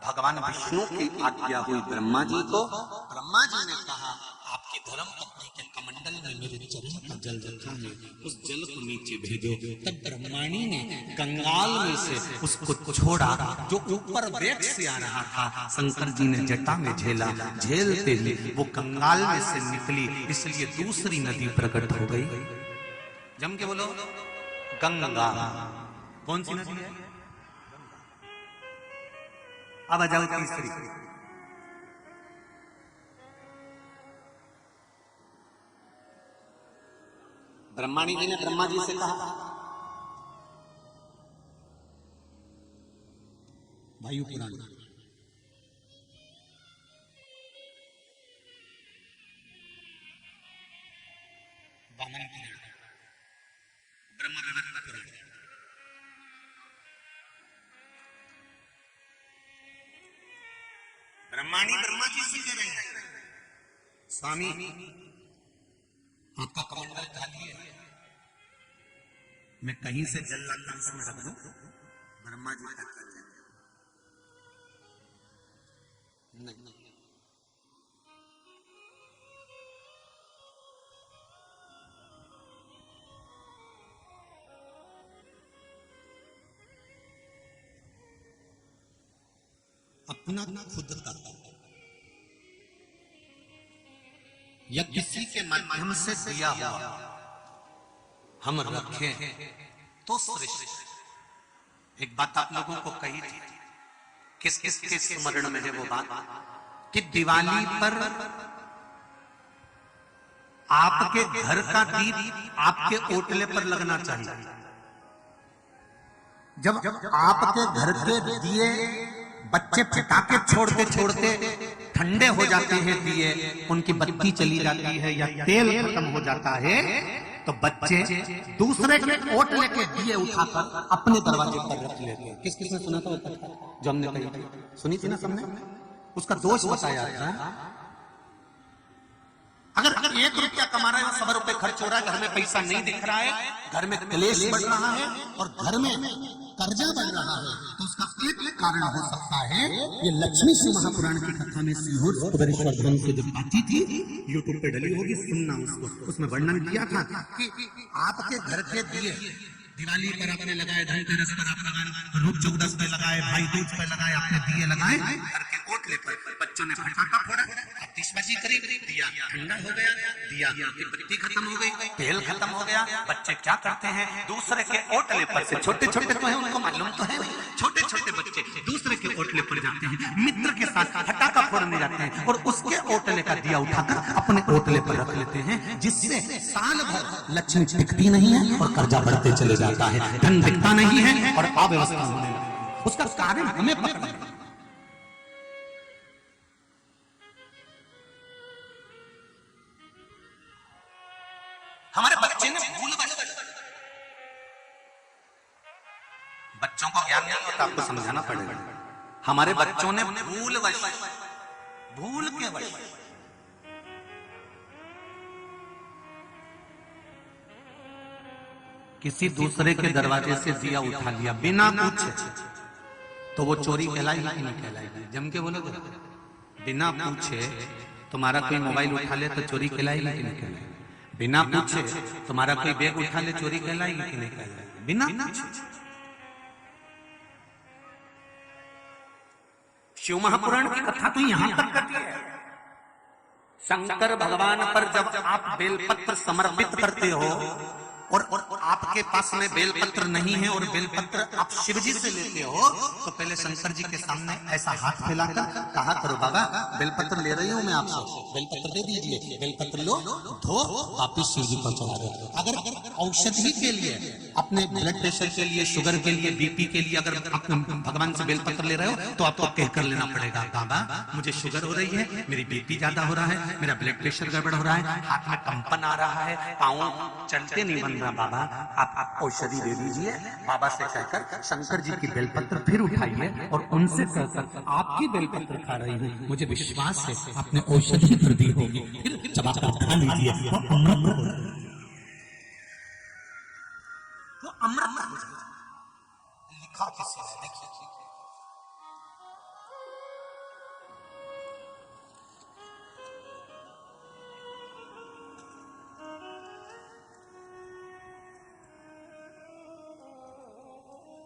भगवान विष्णु की आज्ञा हुई ब्रह्मा जी को। ब्रह्मा जी ने कहा आपकी धर्म पत्नी के कमंडल में मेरे चरण का जल रखा है, उस जल को नीचे भेजो। तब ब्रह्माणी ने गंगाल में से उसको छोड़ा जो ऊपर वेग से आ रहा था। शंकर जी ने जटा में झेला, झेलते ही वो गंगाल में से निकली, इसलिए दूसरी नदी प्रकट हो गई। जम के बोलो गंगा। कौन सी नदी है? अब आ जाओ तीसरी। ब्रह्माणी जी ने ब्रह्मा जी से कहा वायु पुराण, वामन पुराण, ब्रह्म विवर्त पुराण। ब्रह्माणी ब्रह्मा जी से कह रहे हैं स्वामी आपका कमंडल खाली है, मैं कहीं से जल लाकर उसमें रख दूं? ब्रह्मा जी कहते हैं नहीं। अपना खुद का या किसी के माध्यम से दिया हुआ हम रखें तो श्रेष्ठ। एक बात आप लोगों को कही थी, किस किस के स्मरण में है वो बात कि दिवाली पर आपके घर का दीप आपके ओटले पर लगना चाहिए। जब आपके घर के दिए बच्चे पटाखे छोड़ते छोड़ते ठंडे हो जाते हैं, दिए उनकी बत्ती चली जाती है या तेल खत्म हो जाता है, तो बच्चे दूसरे के ओटले के दिए उठाकर अपने दरवाजे पर रख लेते हैं। किस किसने सुना था? जो हमने कही थी, सुनी थी ना सबने? उसका दोष बताया था। अगर 1 रुपया कमा रहा है, 100 रुपए खर्च हो रहा है, घर में पैसा नहीं दिख रहा है, घर में क्लेश बढ़ रहा है और घर में कर्जा बढ़ रहा है, तो उसका एक कारण हो सकता है ये लक्ष्मी शिव महापुराण की कथा में सीहोर सुंदरेश्वर धन से जब आती थी, यूट्यूब पे डली होगी, सुनना उसको। उसमें वर्णन किया था कि आपके घर के दिए दिवाली पर आपने लगाए, धनतेरस पर आप लगाए, रूप चौदस पे लगाए, भाई दूज पे लगाए, आपने दिए लगाए, घर के ओटले पर बच्चों ने पटाखा फोड़ा, आतिशबाजी करी, दिया ठंडा हो गया, दिया की बत्ती खत्म हो गई, तेल खत्म हो गया। बच्चे क्या करते हैं? दूसरे के ओटले पर से, छोटे छोटे तो है, उनको मालूम तो है, छोटे छोटे बच्चे दूसरे के ओटले पर जाते हैं, मित्र के साथ पटाखा फोड़ने जाते हैं और उसके ओटले का दिया उठाकर अपने ओटले पर रख लेते हैं, जिससे साल भर लक्ष्मी टिकती नहीं है और कर्जा बढ़ते चले जाता है, धन दिखता नहीं है और अव्यवस्था होने लगती है। उसका कारण हमें पकड़ना है। तो आपको समझाना पड़ेगा। हमारे बच्चों ने भूल के वश किसी दूसरे के दरवाजे से दिया उठा लिया बिना पूछे, तो वो चोरी कहलाएगी कि नहीं कहलाएगी? जम के बोलो तो, बिना पूछे तुम्हारा कोई मोबाइल उठा ले तो चोरी कहलाएगी कि नहीं कहलाएगी? बिना पूछे तुम्हारा कोई बैग उठा ले चोरी कहलाएगी कि नहीं कहलाएगी? बिना पूछे। शिव महापुराण की कथा तो यहां तक कहती है, शंकर भगवान पर जब आप बेलपत्र समर्पित करते हो और आपके पास में बेलपत्र नहीं है और बेलपत्र आप शिव जी से लेते हो, तो पहले शंकर जी के सामने ऐसा हाथ फैलाकर कहा करो, बाबा बेलपत्र ले रही हूं मैं आपसे, बेलपत्र दे दीजिए, बेलपत्र लो, धो, वापिस शिव जी पर चढ़ा दो। अगर औषधि के लिए, अपने ब्लड प्रेशर के लिए, शुगर के लिए, बीपी के लिए अगर आप भगवान से बेलपत्र ले रहे हो, तो आपको कहकर लेना पड़ेगा, बाबा मुझे शुगर हो रही है, मेरी बीपी ज्यादा हो रहा है, मेरा ब्लड प्रेशर गड़बड़ हो रहा है, हाथ में कंपन आ रहा है, पाँव चलते नहीं बन रहा, बाबा आप औषधि दे दीजिए। बाबा से कहकर शंकर जी की बेलपत्र फिर उठाइए और उनसे कहकर आपकी बेलपत्र खा रही हूँ, मुझे विश्वास है आपने औषधि कर दी होगी, फिर चबाकर खा लीजिए तो अमृत हो जाएगा। लिखा किसी ने, देखिए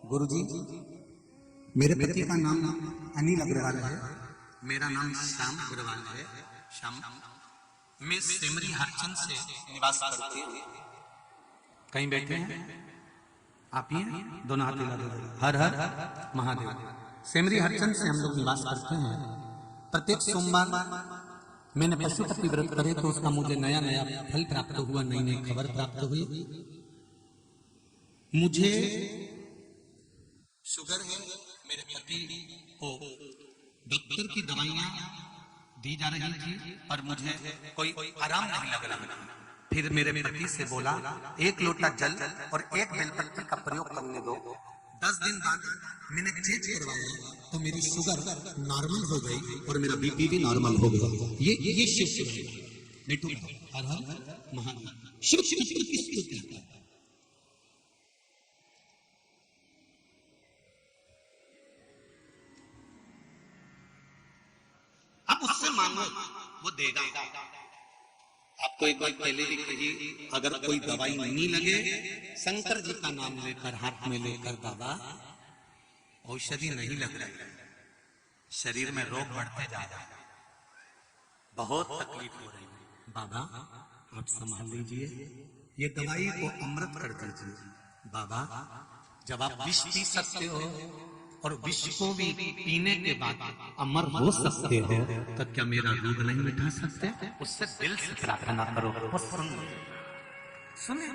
गुरुजी, मेरे पति का नाम अनिल अग्रवाल है, मेरा नाम श्याम अग्रवाल है। श्याम, मैं सेमरी हरचंद से निवास करती हूँ। कहीं बैठे हैं आप? ही दोनों हाथ हिला दो, हर हर महादेव। सेमरी हरचंद से हम लोग निवास करते हैं। प्रत्येक सोमवार मैंने पशुपति व्रत करे तो उसका मुझे नया नया फल प्राप्त हुआ, नई नई खबर प्राप्त हुई। मुझे शुगर है, मेरे पति को डॉक्टर की दवाइयां दी जा रही थी पर मुझे कोई आराम नहीं लग रहा। फिर मेरे पति से बोला 1 लोटा जल और 1 बेलपत्र का प्रयोग करने दो। 10 दिन बाद मैंने चेक करवाया तो मेरी शुगर नॉर्मल हो गई और मेरा बीपी भी नॉर्मल हो गया। ये शिव शक्ति है। हर हर महादेव। शिव शक्ति किसको कहते हैं? आप उससे मांगो, वो देगा। आपको एक बार पहले भी कही, अगर कोई दवाई नहीं लगे, शंकर जी का नाम लेकर हाथ में लेकर, बाबा औषधि नहीं लग रही, शरीर में रोग बढ़ते जा रहा है, बहुत तकलीफ हो रही है, बाबा आप संभाल लीजिए, ये दवाई को अमृत कर दीजिए। बाबा जब आप विष पी सकते हो और विष को भी पीने के बाद अमर हो सकते हो, तो क्या मेरा रोग नहीं मिटा सकते? उससे दिल से प्रार्थना करो और सुने।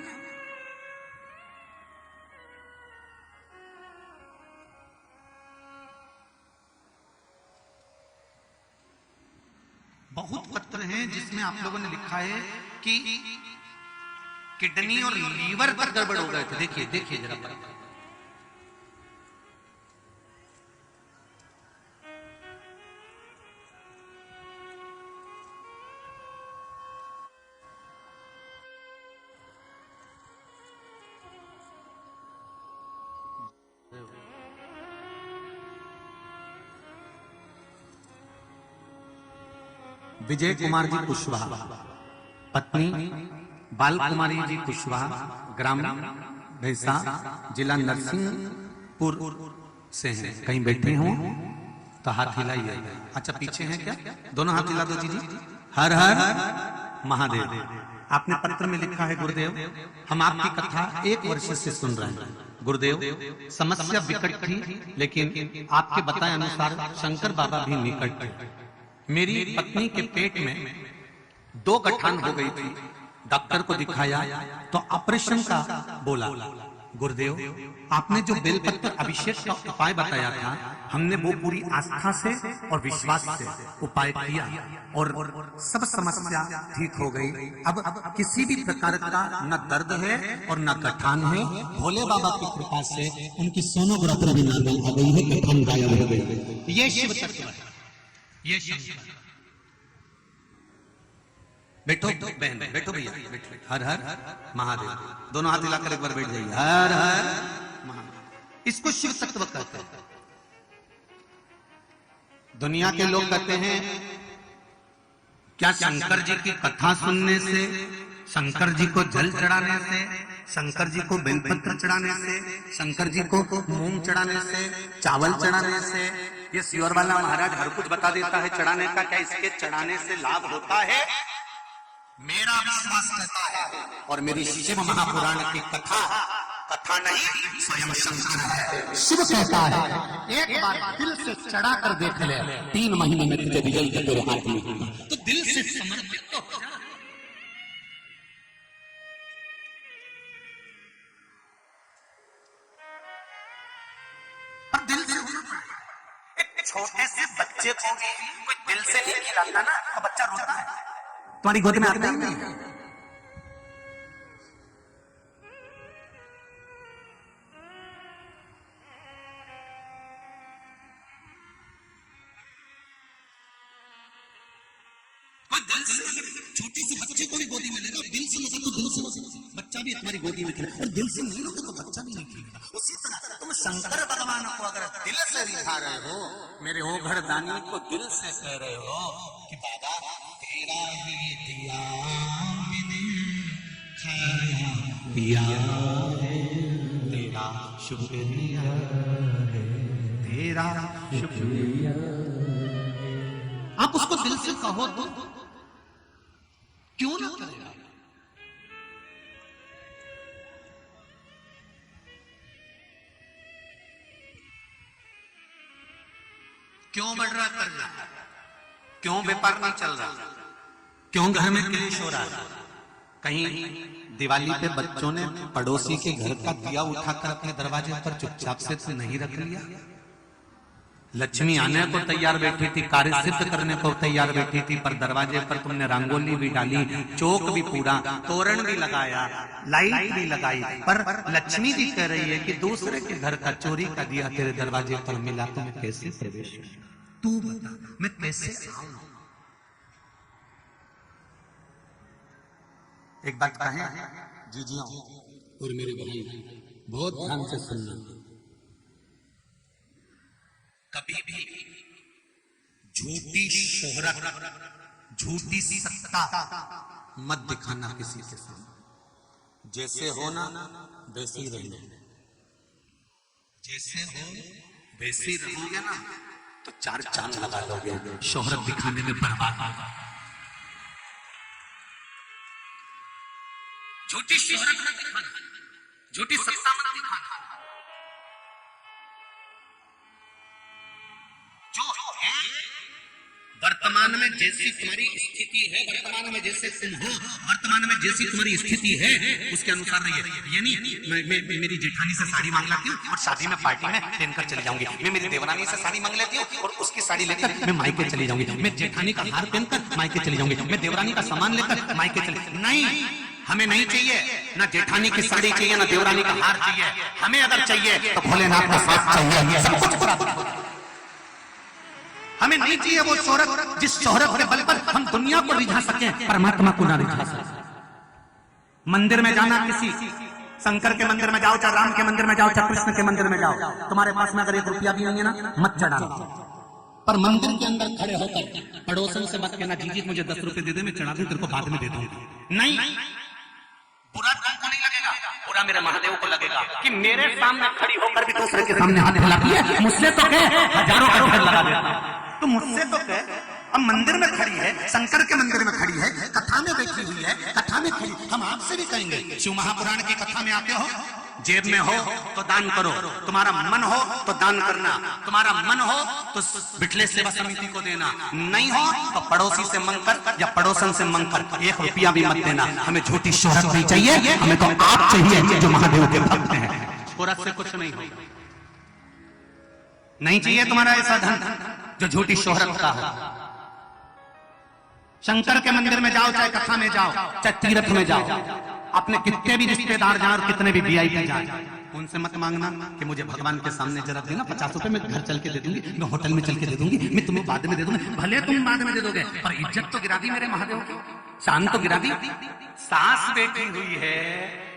बहुत पत्र हैं जिसमें आप लोगों ने लिखा है कि किडनी और लीवर पर गड़बड़ हो गए थे। देखिए देखिए जरा पत्र। विजय कुमार जी कुशवाहा, पत्नी बाल कुमारी जी कुशवाहा, ग्राम भैंसा, जिला नरसिंहपुर से हैं। कहीं बैठे हों तो हाथ हिलाइए। अच्छा पीछे हैं क्या? दोनों हाथ हिला दो जी। हर हर महादेव। आपने पत्र में लिखा है, गुरुदेव हम आपकी कथा 1 वर्ष से सुन रहे हैं। गुरुदेव समस्या विकट थी, लेकिन आपके बताए अनुसार शंकर बाबा भी निकट थे। मेरी पत्नी के पेट में 2 गठान हो गई थी। डॉक्टर को दिखाया तो ऑपरेशन का बोला, गुरुदेव, आपने जो बेलपत्र अभिषेक का उपाय बताया था, हमने वो पूरी आस्था से और विश्वास से उपाय किया और सब समस्या ठीक हो गई। अब किसी भी प्रकार का न दर्द है और न गठान है। भोले बाबा की कृपा से उनकी सोनोग्राफी भी नॉर्मल आ गई है, गठान गायब हो गई। ये शिव तत्व है, ये शंकर। बैठो बहन, बैठो भैया, बैठो। हर हर महादेव, दोनों हाथ हिलाकर एक बार बैठ जाइए। हर हर महादेव। इसको शिव तत्व कहते हैं। दुनिया के लोग कहते हैं क्या शंकर जी की कथा सुनने से, शंकर जी को जल चढ़ाने से, शंकर जी को बेलपत्र चढ़ाने से, शंकर जी को मूंग चढ़ाने से, चावल चढ़ाने से, ये सियोर वाला महाराज हर कुछ बता देता है चढ़ाने का, क्या इसके चढ़ाने से लाभ होता है? मेरा विश्वास कहता है और मेरी शिव महापुराण की कथा नहीं, स्वयं शंकर है। शिव कहता है एक बार दिल से चढ़ा कर देख ले, 3 महीने में तुझे रिजल्ट तेरे हाथ में होगा। तो दिल से समर्पित तो हो जा। पर दिल से होना पड़ेगा। एक छोटे से बच्चे को भी कोई दिल से नहीं खिलाता ना, तो बच्चा रोता है। तुम्हारी गोद में आता ही नहीं। कोई दिल से, छोटे से बच्चे को भी गोदी में लेगा, दिल से तो दिल से बच्चा भी तुम्हारी गोदी में खेलेगा, और दिल से नहीं लोगे तो बच्चा भी नहीं खेलेगा। उसी तरह तुम शंकर भगवान को अगर दिल से रिझा रहे हो, मेरे ओ घर दानी को दिल से कह रहे हो कि बाबा तेरा ही दिया मैंने खाया पिया है, तेरा शुक्रिया है, तेरा शुक्रिया। आप उसको दिल से कहो तो क्यों ना करेगा? क्यों बढ़ रहा कर्जा? क्यों व्यापार नहीं चल रहा? क्यों घर में क्लेश हो रहा है? कहीं दिवाली पे बच्चों ने पड़ोसी के घर का दिया उठाकर अपने दरवाजे पर चुपचाप से तो नहीं रख लिया? लक्ष्मी आने को तैयार बैठी थी, कार्य सिद्ध करने को तैयार बैठी थी, पर दरवाजे पर तुमने रंगोली भी डाली, चौक भी पूरा, तोरण भी लगाया, लाइट भी लगाई, पर लक्ष्मी जी कह रही है कि दूसरे के घर का चोरी का दिया तेरे दरवाजे पर मिला, तो मैं कैसे प्रवेश करूं? तू बता, मैं कैसे आऊं? एक बात कहें जी और मेरे भाई, बहुत ध्यान से सुनना। कभी भी झूठी शोहरत, झूठी सत्ता मत दिखाना किसी के सामने। जैसे हो ना वैसे ही रहना, जैसे हो वैसे ही रहोगे ना तो 4 चांद लगा लोगे। शोहरत दिखाने में बर्बाद होगा। झूठी शोहरत मत दिखाना, झूठी सत्ता मत दिखाना। जो है वर्तमान में जैसी तुम्हारी स्थिति है, वर्तमान में जैसे तुम हो, वर्तमान में जैसी तुम्हारी स्थिति है, उसके अनुसार रहिए। ये नहीं मैं मेरी जेठानी से साड़ी मांग लेती हूँ और शादी में पार्टी में पहनकर चली जाऊंगी। मैं मेरी देवरानी से साड़ी मांग लेती हूँ और उसकी साड़ी लेकर मैं मायके चली जाऊंगी। मैं जेठानी का हार पहनकर मायके चली जाऊंगी। मैं देवरानी का सामान लेकर मायके चली, नहीं, हमें नहीं चाहिए। ना जेठानी की साड़ी चाहिए, ना देवरानी का हार चाहिए। हमें अगर चाहिए तो भोलेनाथ का साथ चाहिए। सब कुछ प्राप्त होगा। हमें नहीं चाहिए वो शोहरत जिस शोहरत के बल पर हम दुनिया को रिझा सके, परमात्मा को ना रिझा सके। मंदिर में जाना, किसी शंकर के मंदिर में जाओ, चाहे राम के मंदिर में जाओ, चाहे कृष्ण के मंदिर में जाओ, तुम्हारे पास में अगर 1 रुपया भी नहीं है ना, मत चढ़ाना। पर मंदिर के अंदर खड़े होकर पड़ोसन से मत कहना, जी मुझे 10 रुपए दे दे, मैं चढ़ा दूं, तेरे को बाद में दे दूंगा। नहीं, बुरा तुमको नहीं लगेगा, बुरा मेरे महादेव को लगेगा कि मेरे सामने खड़ी होकर भी दूसरे के सामने हाथ हिलाती है। मुझसे तो कह हजारों का ढेर लगा देता, तो मुझसे तो कह। अब मंदिर में खड़ी है, शंकर के मंदिर में खड़ी है, कथा में बैठी हुई है, कथा में खड़ी। हम आपसे भी कहेंगे, शिव महापुराण की कथा में आते हो, जेब में हो तो दान करो, तुम्हारा मन हो तो दान करना, तुम्हारा मन हो तो बिठले सेवा समिति को देना, नहीं हो तो पड़ोसी से मांगकर या पड़ोसन से मांगकर 1 रुपया भी मत देना। हमें झूठी शोहरत नहीं चाहिए, हमें तो आप चाहिए जो महादेव के भक्त हैं। शोहरत से कुछ नहीं होगा, नहीं चाहिए तुम्हारा ऐसा धन जो झूठी शोहरत का हो। शंकर के मंदिर में जाओ, चाहे कथा में जाओ, चाहे तीर्थ में जाओ, अपने कितने भी रिश्तेदार जाए और कितने भी वीआईपी जाए, उनसे मत मांगना कि मुझे भगवान के सामने जरा देना, 50 रुपए मैं घर चल के दे दूंगी, मैं होटल में चल के दे दूंगी, मैं तुम्हें बाद में दे दूंगी। भले तुम बाद में दे दोगे, पर इज्जत तो गिरा दी मेरे महादेव की, शान तो गिरा दी। सास बेटी हुई है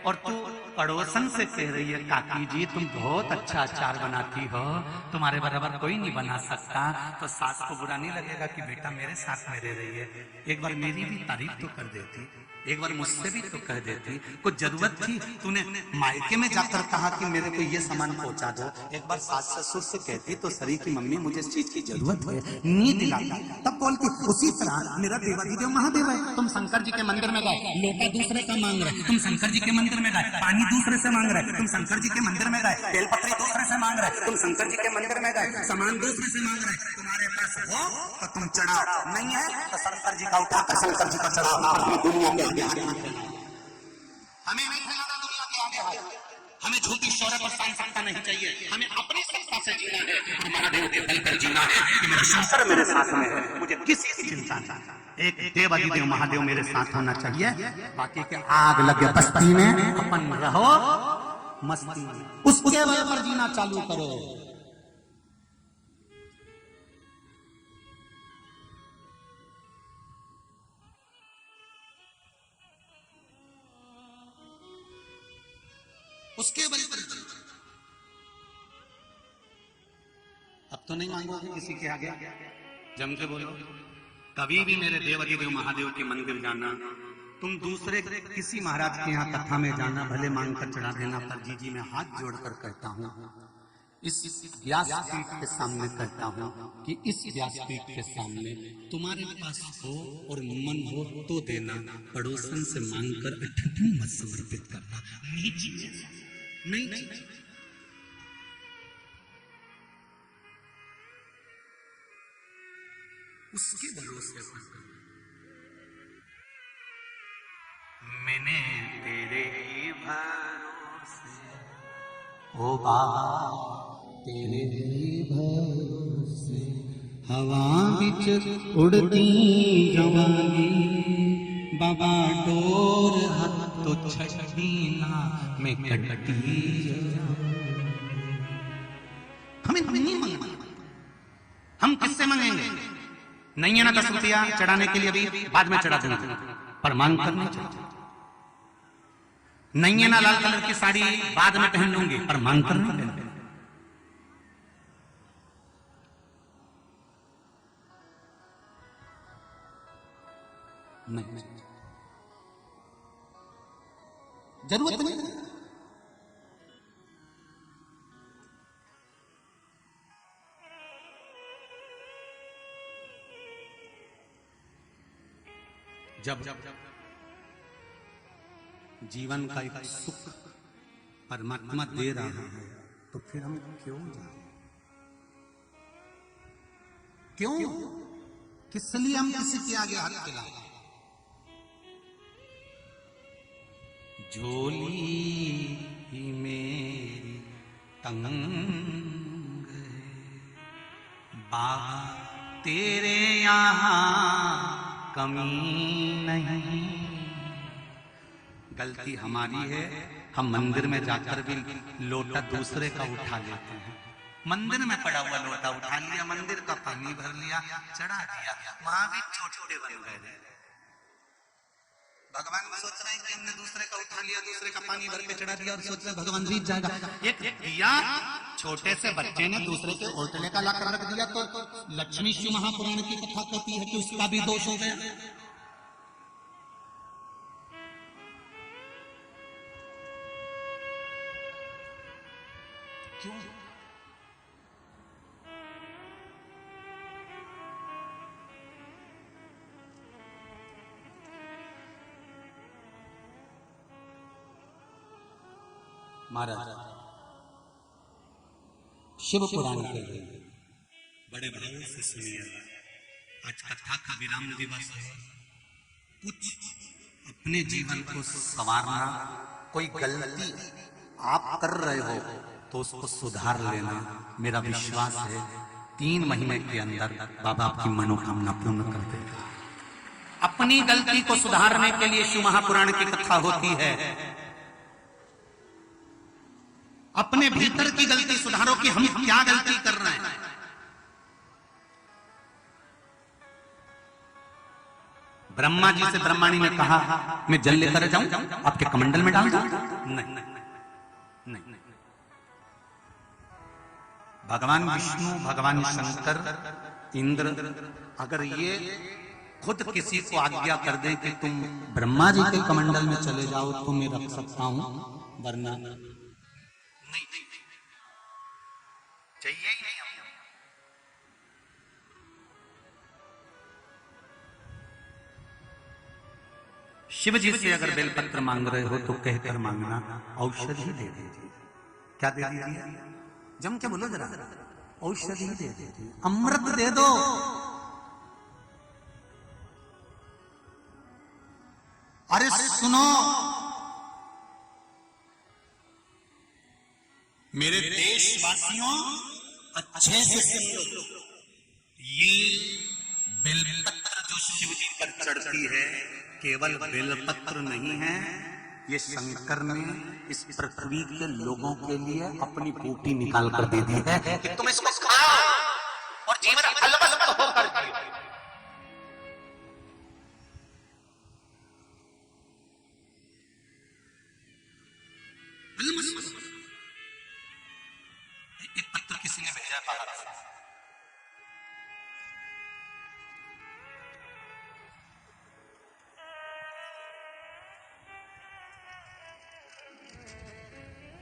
और तू पड़ोसन से कह रही है काकी जी तुम बहुत अच्छा अचार बनाती हो, तुम्हारे बराबर कोई नहीं बना सकता, तो सास को बुरा नहीं लगेगा कि बेटा मेरे साथ में रह रही है, एक बार मेरी भी तारीफ तो कर देती, एक बार मुझसे भी तो कह देती। कुछ जरूरत थी तूने मायके में जाकर कहा कि मेरे को ये सामान पहुंचा दो, एक बार सास ससुर से कहती तो सरी की मम्मी मुझे इस चीज की जरूरत है, नहीं दिलाती, तब बोलती। उसी तरह मेरा देवाधिदेव महादेव है, तुम शंकर जी के मंदिर में गए, लोटा दूसरे का मांग रहे, तुम शंकर जी के मंदिर में गए, पानी दूसरे से मांग रहे, तुम शंकर जी के मंदिर में गए, बेलपत्री दूसरे से मांग रहे, तुम शंकर जी के मंदिर में गए, सामान दूसरे से मांग रहे, तुम्हारे पास हो तो तुम चढ़ाओ, नहीं है तो शंकर जी का उठाकर शंकर जी का चढ़ाओ। दुनिया के हमें नहीं फैलाना दुनिया के आगे, हमें झूठी शोहरत और सांसकता नहीं चाहिए, हमें अपनी संस्था से जीना है, हमारा देव के बल कर जीना है कि मेरा शंकर मेरे साथ में है, मुझे किसी की चिंता नहीं, एक देवाधिदेव महादेव मेरे साथ होना चाहिए, बाकी के आग लगे बस्ती में अपन रहो मस्ती में, उसके बल पर जीना चालू करो। उसके बल पर अब तो नहीं मांगोगे किसी के आगे, जम के बोलो। कभी भी मेरे देवाधिदेव महादेव के मंदिर जाना, तुम दूसरे किसी महाराज के यहाँ कथा में जाना, भले मांग कर चढ़ा देना, पर जी मैं हाथ जोड़कर कहता हूँ, इस व्यासपीठ के सामने कहता हूँ कि इस व्यासपीठ के सामने तुम्हारे पास हो और मन हो तो देना, पड़ोसन से मांगकर मत समर्पित करना, नहीं उसके भरोसे मैंने तेरे ही भरोसे ओ बाबा तेरे ही भरोसे हवा बिच उड़ती जवानी बाबा डोर हाथ तो छड़ी ना मैं कटती। हमें नहीं मांगना, हम किससे मांगेंगे? नहीं है ना 10 रुपया चढ़ाने के लिए, अभी बाद में चढ़ा देंगे, पर मांग कर नहीं चढ़ा। नहीं है ना लाल कलर की साड़ी, बाद में पहन लूंगी, पर मांग कर नहीं पहन। नहीं जरूरत नहीं। जब जीवन का एक सुख परमात्मा दे रहा है तो फिर हम क्यों जाए? क्यों? किस लिए हम किसी के आगे हाथ फैलाएं? झोली मेरी तंग है बाबा तेरे यहाँ कमी नहीं। गलती हमारी है, हम मंदिर में जाकर भी लोटा दूसरे का उठा लेते हैं। मंदिर में पड़ा हुआ लोटा उठा लिया, मंदिर का पानी भर लिया, चढ़ा दिया, वहां भी छोटे बन गए। भगवान सोच रहे हैं कि हमने दूसरे का उठा लिया, दूसरे का पानी भर के चढ़ा दिया और सोच रहे भगवान जीत जाएगा। एक दिया छोटे से बच्चे ने दूसरे के ओटले का लाकर रख दिया तो लक्ष्मी शिव महापुराण की कथा कहती है कि उसका भी दोष हो गया। क्यों? महाराज शिव पुराण के बड़े भाव से सुनिएगा। आज कथा का विराम दिवस है। कुछ अपने जीवन को संवारना, कोई गलती आप कर रहे हो तो उसको सुधार लेना। मेरा विश्वास है 3 महीने के अंदर बाबा आपकी मनोकामना पूर्ण कर देगा। अपनी गलती को सुधारने के लिए शिव महापुराण की कथा होती है। अपने भीतर की गलती सुधारो कि हम क्या गलती कर रहे हैं। ब्रह्मा जी से ब्रह्माणी ने कहा मैं जल लेकर जाऊं, आपके कमंडल में डाल दूं? नहीं। भगवान विष्णु, भगवान शंकर, इंद्र अगर ये खुद किसी को आज्ञा कर दे कि तुम ब्रह्मा जी के कमंडल में चले जाओ तो मैं रख सकता हूं, वरना नहीं चाहिए ही नहीं। शिव जी से अगर बेलपत्र मांग रहे हो तो कहकर मांगना, औषधि दे दीजिए। क्या दे दीजिए? जम के बोलो जरा। औषधि दे दीजिए, अमृत दे दो। अरे सुनो मेरे देशवासियों, अच्छे से सुन लो। ये बेलपत्र जो शिव जी पर चढ़ती है केवल बेलपत्र नहीं है, ये शंकर ने इस पृथ्वी के लोगों के लिए अपनी बूटी निकाल कर दे दी है कि तुम इसको खाओ और जीवन अलबस्त होकर जियो। एक पत्र किसी ने भेजा बाहर से,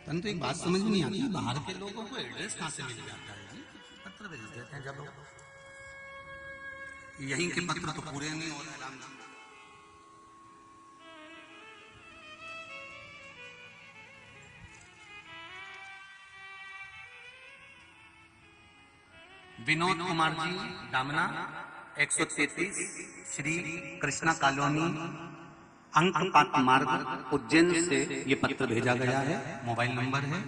परंतु एक बात समझ में नहीं आती, बाहर के लोगों को एड्रेस कहां से मिल जाता है? पत्र भेज देते हैं जब यहीं के पत्र तो पूरे नहीं हो रहे। राम जी विनोद कुमार जी, दामना 133, श्री कृष्णा कॉलोनी, अंकपात मार्ग, उज्जैन से ये पत्र भेजा गया है। मोबाइल नंबर है,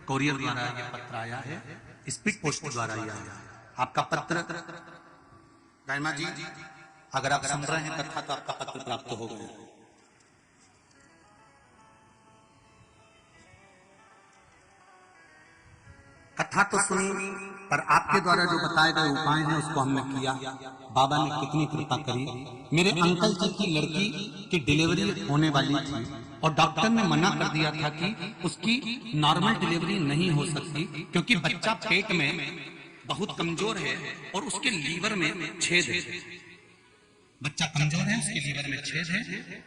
कोरियर द्वारा ये पत्र आया है, स्पीड पोस्ट द्वारा आया है। आपका पत्र दाइमा जी, अगर आप सुन रहे हैं कथा तो आपका पत्र प्राप्त हो गया। कथा तो सुनी, पर आपके द्वारा जो बताए गए उपाय हैं उसको हमने किया। बाबा ने कितनी कृपा करी। मेरे अंकल जी की लड़की की डिलीवरी होने वाली थी और डॉक्टर ने मना कर दिया था कि उसकी नॉर्मल डिलीवरी नहीं हो सकती क्योंकि बच्चा पेट में बहुत कमजोर है और उसके लीवर में छेद है। बच्चा कमजोर है, उसके लीवर में छेद है,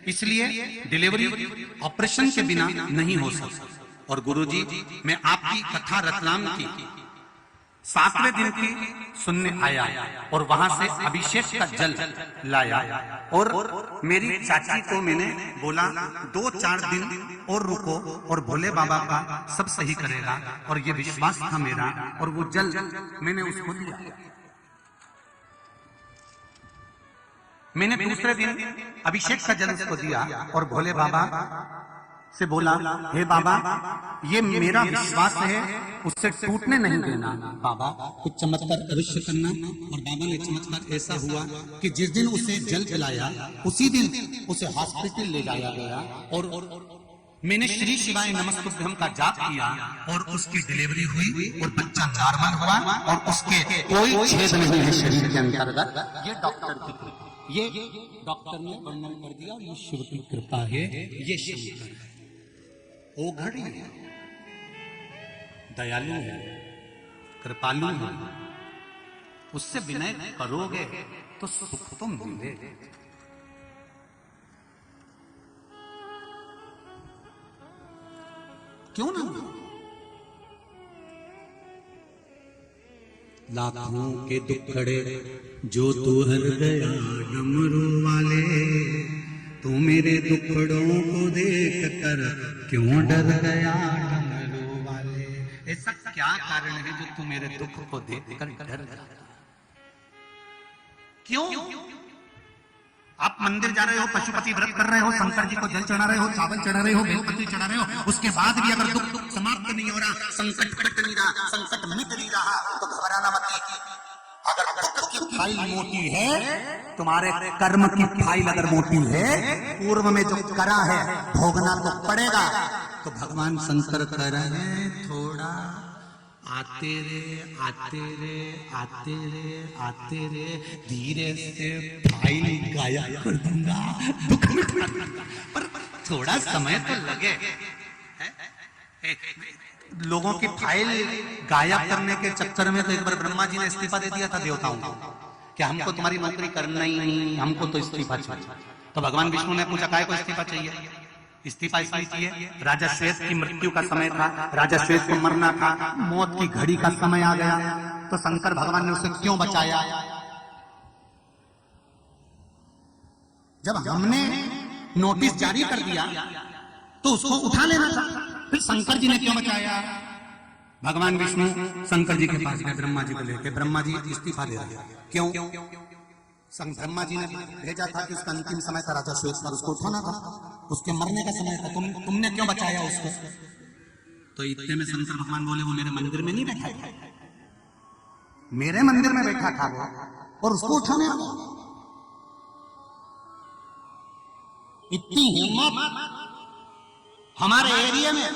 इसलिए डिलीवरी ऑपरेशन के बिना नहीं हो सकती। और गुरुजी, मैं आपकी कथा रतलाम की 7वें दिन की सुनने आया और वहां से अभिषेक का जल लाया और मेरी चाची को मैंने बोला 2-4 दिन और रुको और भोले बाबा का सब सही करेगा, और ये विश्वास था मेरा। और वो जल मैंने उसको दिया। मैंने दूसरे दिन अभिषेक का जल उसको दिया और भोले बाबा से बोला, हे बाबा, ये मेरा विश्वास है, उससे टूटने नहीं देना। बाबा कुछ चमत्कार अवश्य करना। और बाबा ने चमत्कार ऐसा हुआ कि जिस दिन उसे जल पिलाया उसी दिन उसे हॉस्पिटल ले जाया गया और मैंने श्री शिवाय नमस्तुभ्यम का जाप किया और उसकी डिलीवरी हुई और बच्चा नॉर्मल हुआ और उसके कोई छेद नहीं है शरीर के अंतर्गत। ये डॉक्टर की कृपा, ये डॉक्टर ने वर्णन कर दिया। ये शिव की कृपा है, ये शंकर है, ओ घड़ी है, दयालु है, कृपालु है। उससे विनय करोगे तो सुख तो मिलेगा। क्यों ना? लाखों के दुखड़े जो तू हर गया डमरू वाले, तू मेरे दुखड़ों को देख कर क्यों डर गया डमरू ऐसा क्या कारण है जो तू मेरे दुख को देखकर डर जाता? क्यों? आप मंदिर जा रहे हो, पशुपति व्रत कर रहे हो, शंकर जी को जल चढ़ा रहे हो, चावल चढ़ा रहे हो, बेलपत्री चढ़ा रहे हो, उसके बाद भी अगर दुख समाप्त नहीं हो रहा, संकट कट नहीं रहा, संकट मिट नहीं रहा, तो घबराना मत। अगर दुख की फाइल मोटी है, तुम्हारे कर्म की फाइल अगर मोटी है, पूर्व में जो करा है भोगना तो पड़ेगा। तो भगवान शंकर कह रहे हैं थोड़ा आते रे आते रे आते रे आते रे, धीरे से फाइल गायब कर दूंगा, दुख मिट दूंगा, पर थोड़ा समय तो लगे। लोगों की फाइल गायब करने के चक्कर में तो एक बार ब्रह्मा जी ने इस्तीफा दे दिया था देवताओं को कि हमको तुम्हारी नौकरी करना ही नहीं, हमको तो इस्तीफा चाहिए। तो भगवान विष्णु ने पूछा काय को इस्तीफा चाहिए? इस्तीफा इसलिए चाहिए, राजा श्वेत की मृत्यु का समय था, राजा श्वेत को मरना था, मौत की घड़ी का समय आ गया, तो शंकर भगवान ने उसे क्यों बचाया? जब हमने नोटिस जारी कर दिया तो उसको उठा लेना था, फिर शंकर जी ने क्यों बचाया? भगवान विष्णु शंकर जी के पास गए, ब्रह्मा जी को लेकर, ब्रह्मा जी इस्तीफा दे रहे, क्यों? ब्रह्मा जी ने भेजा था कि उसका अंतिम समय था, राजा श्वेत पर, उसको उठाना था, उसके मरने का समय था, तुमने क्यों बचाया उसको? तो इतने में शंकर भगवान बोले वो मेरे मंदिर में नहीं बैठा था, मेरे मंदिर में बैठा था वो, और उसको उठाने आया। इतनी हिम्मत हमारे एरिया में,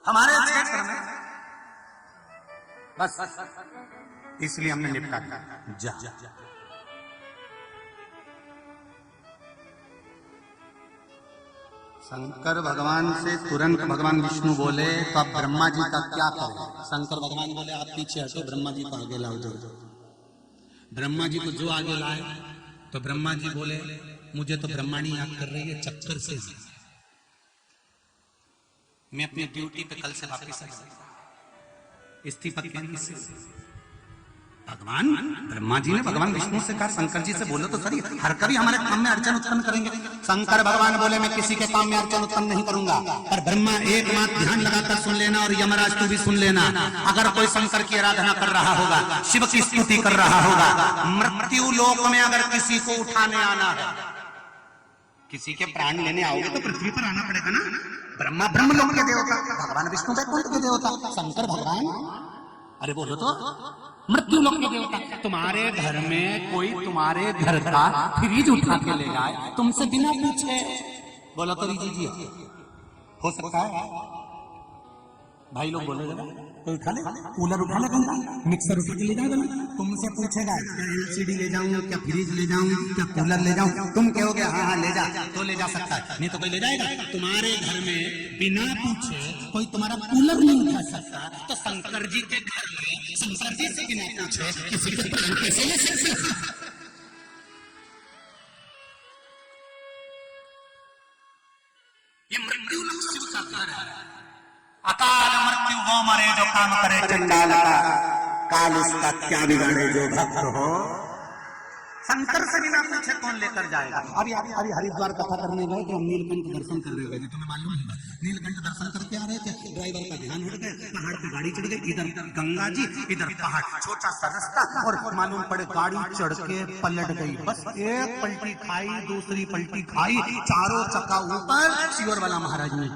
हमारे क्षेत्र में, बस इसलिए हमने निपटा जा। शंकर भगवान से तुरंत भगवान विष्णु बोले तो अब ब्रह्मा जी का क्या करें? शंकर भगवान बोले आप पीछे हटो, ब्रह्मा जी को आगे लाओ। ब्रह्मा जी को जो आगे लाए तो ब्रह्मा जी बोले मुझे तो ब्रह्माणी याद कर रही है चक्कर से, मैं अपनी ड्यूटी पे कल से वापस आ जाऊंगा, इस्तीफा केंद्र से। भगवान ब्रह्मा जी ने भगवान विष्णु से कहा शंकर जी से बोलो तो सही, हर कभी हमारे काम में अड़चन उत्पन्न करेंगे। शंकर भगवान बोले मैं किसी के काम में अड़चन उत्पन्न नहीं करूंगा, पर ब्रह्मा एक बात ध्यान लगाकर सुन लेना और यमराज तू भी सुन लेना, अगर कोई शंकर की आराधना कर रहा होगा, शिव की स्तुति कर रहा होगा, मृत्यु लोक में अगर किसी को उठाने आना है, किसी के प्राण लेने आओगे तो पृथ्वी पर आना पड़ेगा ना। ब्रह्मा ब्रह्म लोक के देवता, भगवान विष्णु वैकुंठ के देवता, शंकर भगवान अरे बोलो तो मृत्यु लोक के देवता। तुम्हारे घर में कोई तुम्हारे घर का फ्रिज उठा के ले जाए तुमसे बिना पूछे, बोलो तो जी हो सकता है? भाई लोग बोले कोई उठा ले, कूलर उठा ले, मिक्सर उठा के ले जाएगा, तुमसे पूछेगा क्या एलसीडी ले जाऊं, क्या फ्रिज ले जाऊं, क्या कूलर ले जाऊं, तुम कहोगे हाँ हाँ ले जा, तो ले जा सकता है, नहीं तो कोई ले जाएगा? तुम्हारे घर में बिना पूछे कोई तुम्हारा कूलर नहीं उठा सकता, तो शंकर जी के घर में शंकर जी से बिना पूछे किसी के प्राण कैसे ले सकते? ये मृत्यु लोक शिव का घर है। अकाल मृत्यु वो मरे जो काम करे चंडाल का, काल उसका क्या बिगाड़े जो भक्त हो। शंकर से बिना पूछे कौन लेकर जाएगा? अभी हरिद्वार कथा करने गए तो हम नीलकंठ दर्शन कर रहे थे, तुम्हें मालूम है? नीलकंठ दर्शन करके आ रहे थे, ड्राइवर का ध्यान हट गया, पहाड़ पे गाड़ी चढ़ गई, इधर गंगा जी इधर पहाड़, छोटा सा रास्ता, और मालूम पड़े गाड़ी चढ़ के पलट गई, बस एक पलटी खाई, दूसरी पलटी खाई, चारों चक्का ऊपर, शिवर वाला महाराज ने,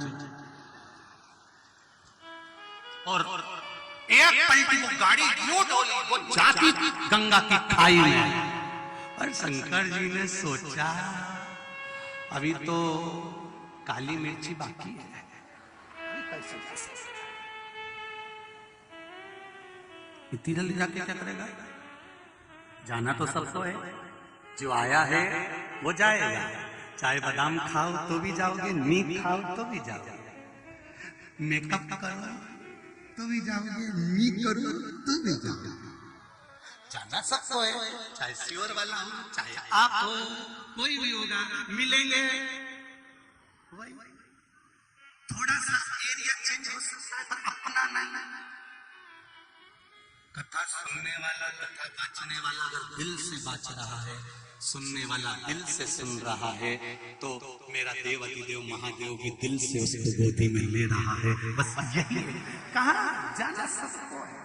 और एक पलटी वो गाड़ी यूं डोली, वो जाती गंगा की खाई में। और शंकर जी ने सोचा अभी तो काली मिर्ची बाकी है, इतनी जल्दी जाके क्या करेगा? जाना तो सबको है, जो आया है वो जाएगा, चाहे बादाम खाओ तो भी जाओगे, नीम खाओ तो भी जाओगे, मेकअप करो तो भी जाओगे, नी करो तो भी जाओगे, जाना सबको है, चाहे श्योर वाला हो चाहे आप हो, कोई भी होगा, मिलेंगे। वही थोड़ा सा एरिया चेंज हो सकता है पर अपना नहीं। कथा सुनने वाला, कथा बांचने वाला अगर दिल से बांच रहा है सुनने वाला दिल से सुन रहा है, तो मेरा देव अधिदेव महादेव भी दिल से उसको गोदी में ले रहा है। बस यही है, कहाँ जाना सबको है,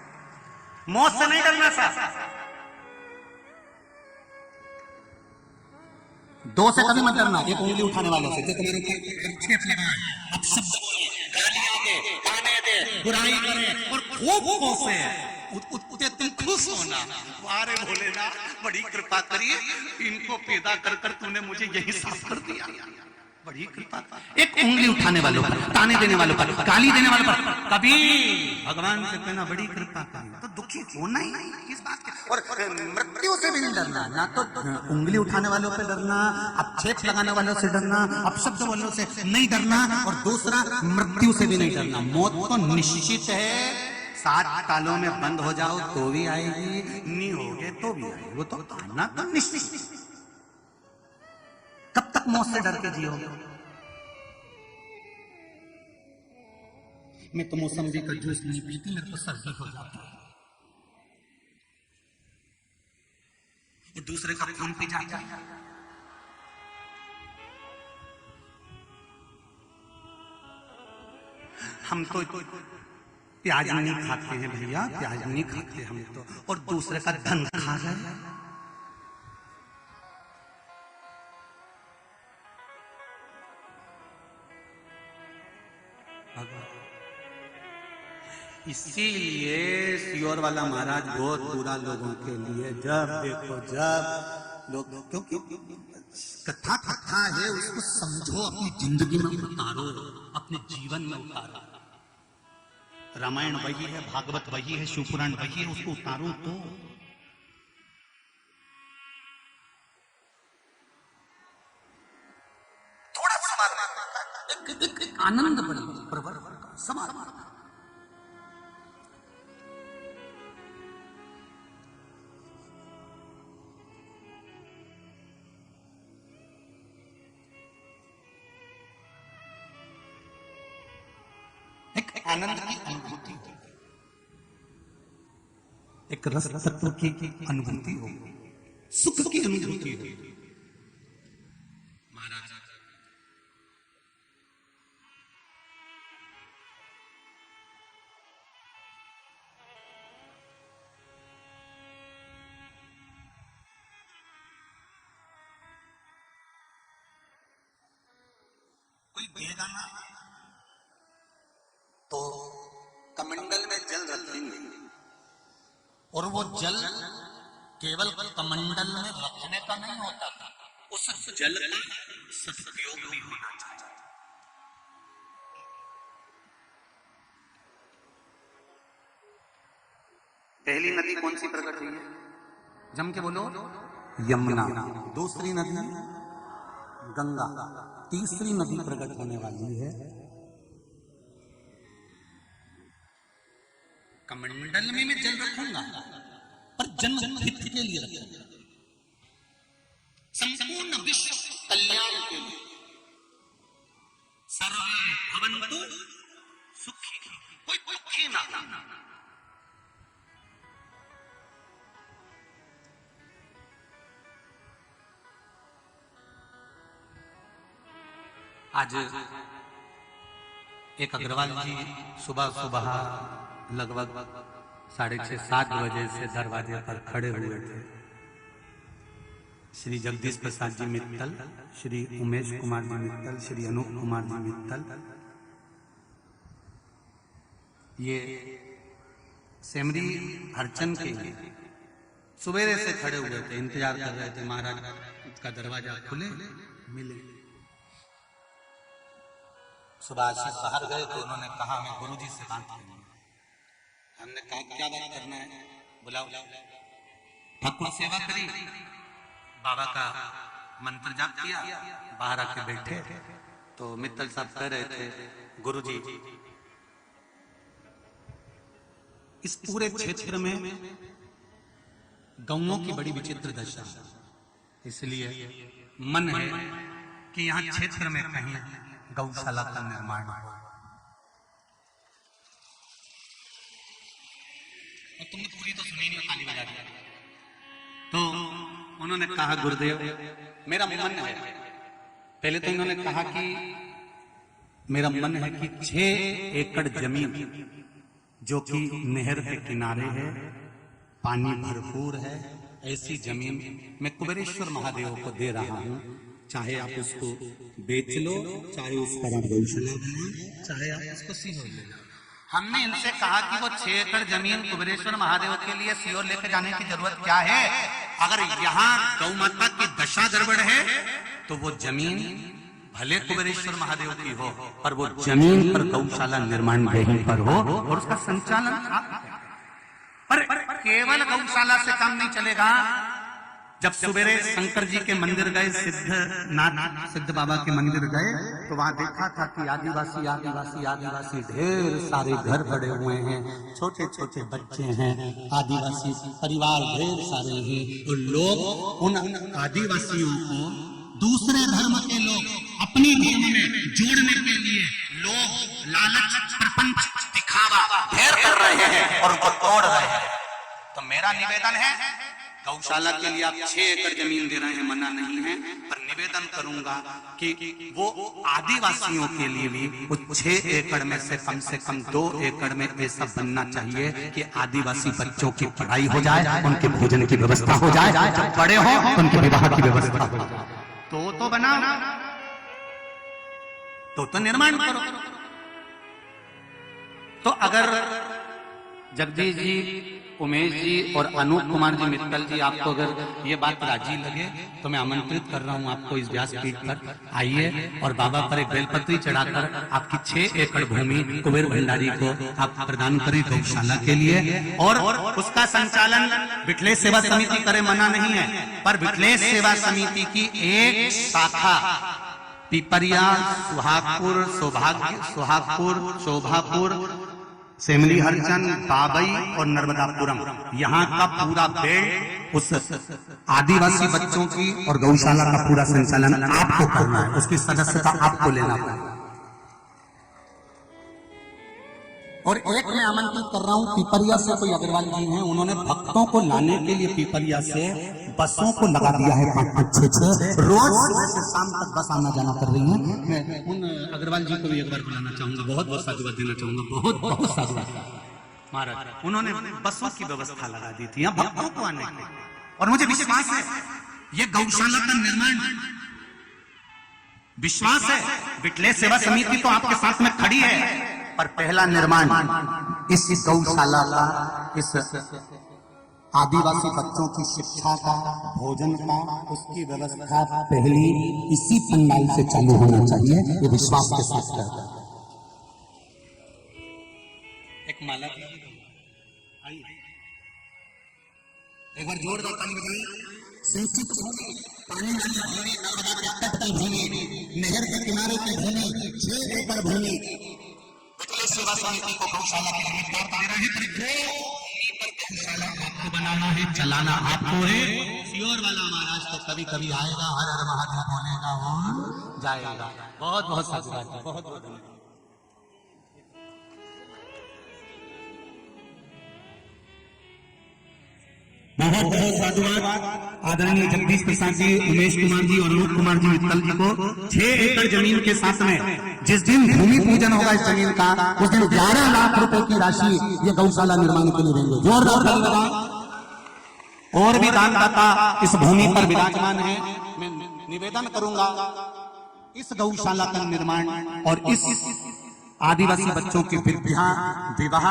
मौत से नहीं डरना साहब। दो से कभी मत डरना, एक उंगली उठाने वालों से जो तुम्हारे ऊपर लगाए, अपशब्द बोले, गालियां दे, ताने दे, बुराई करे और खूब कोसे, उतने तुम खुश होना। वारे भोलेनाथ, बड़ी कृपा करिए, इनको पैदा कर कर तूने मुझे यही साफ कर दिया, बड़ी कृपा। एक उंगली उठाने वालों पर, ताने देने वालों पर, गाली देने वालों पर कभी भगवान से कहना बड़ी कृपा करिए, तो दुखी होना ही नहीं इस बात के। और मृत्यु से भी नहीं डरना, ना तो उंगली उठाने वालों पे डरना, अपक्षेप लगाने वालों से डरना, अपशब्द वालों से नहीं डरना, और दूसरा मृत्यु से भी नहीं डरना। मौत तो निश्चित है, 7 कालों में बंद हो जाओ तो भी आएगी, नहीं होगे तो भी आएगी, वो तो आना तो निश्चित। कब तक मौत से डर के जियोगे? मैं तो मौसम्बी का जूस नहीं पीती, मेरे को सर्दी हो जाती है, दूसरे का खून पी जाता है। हम तो प्याज नहीं खाते हैं भैया, प्याज नहीं खाते हम तो, और दूसरे का धन खा रहे हैं। इसीलिए सियोर वाला महाराज बहुत बुरा लोगों के लिए, जब देखो जब लोग, क्योंकि कथा कथा है, उसको समझो, अपनी जिंदगी में उतारो, अपने जीवन में उतारो। रामायण वही है, भागवत वही है, शिवपुराण वही है, उसको उतारो तो थोड़ा सा आनंद प्रवर समाधान। आनंद की अनुभूति हो, एक रस तत्व की अनुभूति हो, सुख की अनुभूति हो। महाराज कोई देगा ना तो कमंडल में जल रखेंगे, और वो जल केवल कमंडल में रखने का नहीं होता था, उस जल का सदुपयोग भी होना चाहिए। पहली नदी कौन सी प्रकट हुई है? जम के बोलो, यमुना। दूसरी नदी गंगा। तीसरी नदी प्रकट होने वाली है, कमंडल में मैं जल रखूंगा, पर जन्म हित के लिए रखूंगा, संपूर्ण विश्व कल्याण के लिए। सर्वे भवन्तु सुखी, कोई दुखी ना। आज एक अग्रवाल जी सुबह सुबह लगभग 6:30-7 बजे से दरवाजे पर खड़े हुए थे। श्री जगदीश प्रसाद जी मित्तल, श्री उमेश कुमार जी मित्तल, श्री अनूप कुमार जी मित्तल, ये सेमरी हरचंद के सुबेरे से खड़े हुए थे, इंतजार कर रहे थे महाराज का दरवाजा खुले मिले। सुबह आशीष बाहर गए तो उन्होंने कहा मैं गुरुजी से बात करनी है। हमने कहा क्या बात करना है? बुलाओ। ठाकुर सेवा करी, बाबा का मंत्र जाप किया, बाहर आके बैठे तो मित्तल साहब कह रहे थे गुरुजी इस पूरे क्षेत्र में गौओं की बड़ी विचित्र दशा, इसलिए मन है कि यहाँ क्षेत्र में कहीं गौशाला का निर्माण हो। और तुमने पूरी तो सुनी नहीं, खाली बजा दिया। तो उन्होंने कहा गुरुदेव मेरा मन है, पहले तो इन्होंने कहा कि मेरा मन है कि 6 एकड़ जमीन जो कि नहर के किनारे है, पानी भरपूर है, ऐसी जमीन मैं कुबेरेश्वर महादेव को दे रहा हूं, चाहे आप उसको बेच लो, चाहे उसका गौशाला बनाओ, चाहे आप उसको सीहोर ले लो। हमने इनसे कहा कि वो 6 एकड़ जमीन कुबेरेश्वर महादेव के लिए सीहोर लेकर जाने की जरूरत क्या है? अगर यहाँ गौ माता की दशा गड़बड़ है तो वो जमीन भले कुबेरेश्वर महादेव की हो, पर वो जमीन पर गौशाला निर्माण कहीं पर हो और उसका संचालन पर केवल गौशाला से काम नहीं चलेगा। जब सवेरे शंकर जी के मंदिर गए, सिद्ध बाबा के मंदिर गए, तो वहां देखा था कि आदिवासी आदिवासी आदिवासी ढेर सारे घर पड़े हुए हैं, छोटे छोटे बच्चे हैं, आदिवासी परिवार ढेर सारे हैं, और लोग उन आदिवासियों को दूसरे धर्म के लोग अपने धर्म में जोड़ने के लिए लोग लालच प्रपंच दिखावा ढेर कर रहे हैं और उनको तोड़ रहे हैं। तो मेरा निवेदन है, गौशाला के लिए आप 6 एकड़ जमीन दे रहे हैं, मना नहीं है, पर निवेदन करूंगा कि वो आदिवासियों के लिए भी उस 6 एकड़ में से कम 2 एकड़ में ऐसा बनना चाहिए कि आदिवासी बच्चों की पढ़ाई हो जाए, उनके भोजन की व्यवस्था हो जाए, जब बड़े हो उनके विवाह की व्यवस्था हो जाए। तो बनाओ, तो निर्माण करो। तो अगर जगदीश जी, उमेश जी और अनूप कुमार जी मित्तल जी, आपको अगर ये बात राजी लगे तो मैं आमंत्रित कर रहा हूं आपको इस व्यासपीठ पर आइए और बाबा पर एक बेलपत्री चढ़ाकर आपकी 6 एकड़ भूमि कुबेर भंडारी को आप प्रदान करें गौशाला के लिए, और उसका संचालन बिटलेश सेवा समिति करे, मना नहीं है, पर बिटलेश सेवा समिति की एक शाखा पिपरिया, सुहागपुर, शोभापुर, सेमली हरचंद, बाबई और नर्मदापुरम, यहाँ का पूरा बेल्ट उस आदिवासी बच्चों की और गौशाला का पूरा संचालन आपको करना है, उसकी सदस्यता आपको लेना पड़ेगा। और एक मैं आमंत्रित कर रहा हूँ, पिपरिया से कोई अग्रवाल जी हैं, उन्होंने भक्तों को लाने के लिए पिपरिया से बसों को लगा दिया है, 5-6 रोज सुबह से शाम तक बस आना जाना कर रही है। मैं उन अग्रवाल जी को भी एक बार बुलाना चाहूंगा, बहुत बहुत साधुवाद देना चाहूंगा, बहुत बहुत साधुवाद महाराज। उन्होंने बसों की व्यवस्था लगा दी थी यहाँ भक्तों को आने के, और मुझे विश्वास है ये गौशाला का निर्माण, विश्वास है बिटलेश सेवा समिति तो आपके साथ में खड़ी है, पर पहला निर्माण इस गौशाला का, इस आदिवासी बच्चों की शिक्षा का, भोजन का, उसकी व्यवस्था पहली इसी पंडाल से चालू होना चाहिए, ये विश्वास के साथ करता है। एक माला एक बार जोरदार ताली बजाइए। सिंचित भूमि, पानी वाली भूमि, नर्मदा के तट की भूमि, नहर के किनारे की भूमि, 6 एकड़ भूमि बिटलेश सेवा समिति को गौशाला के लिए दे रहे हैं। गौशाला आपको बनाना है, चलाना आपको है। सीहोर वाला महाराज तो कभी कभी आएगा, हर हर महादेव बोलेगा और जाएगा। बहुत बहुत साधुवाद, बहुत बहुत धन्यवाद। बहुत बहुत साधुवाद आदरणीय जगदीश प्रसाद जी, उमेश कुमार जी और अनूप कुमार जी मित्तल जी को 6 एकड़ जमीन के साथ में जिस दिन भूमि पूजन होगा इस जमीन का, उस दिन 11 लाख रुपए की राशि ये गौशाला निर्माण के लिए देंगे। जोरदार ताली बजाएं। और भी दानदाता इस भूमि पर विराजमान है। मैं निवेदन करूंगा इस गौशाला का निर्माण और इस आदिवासी बच्चों की विद्या, विवाह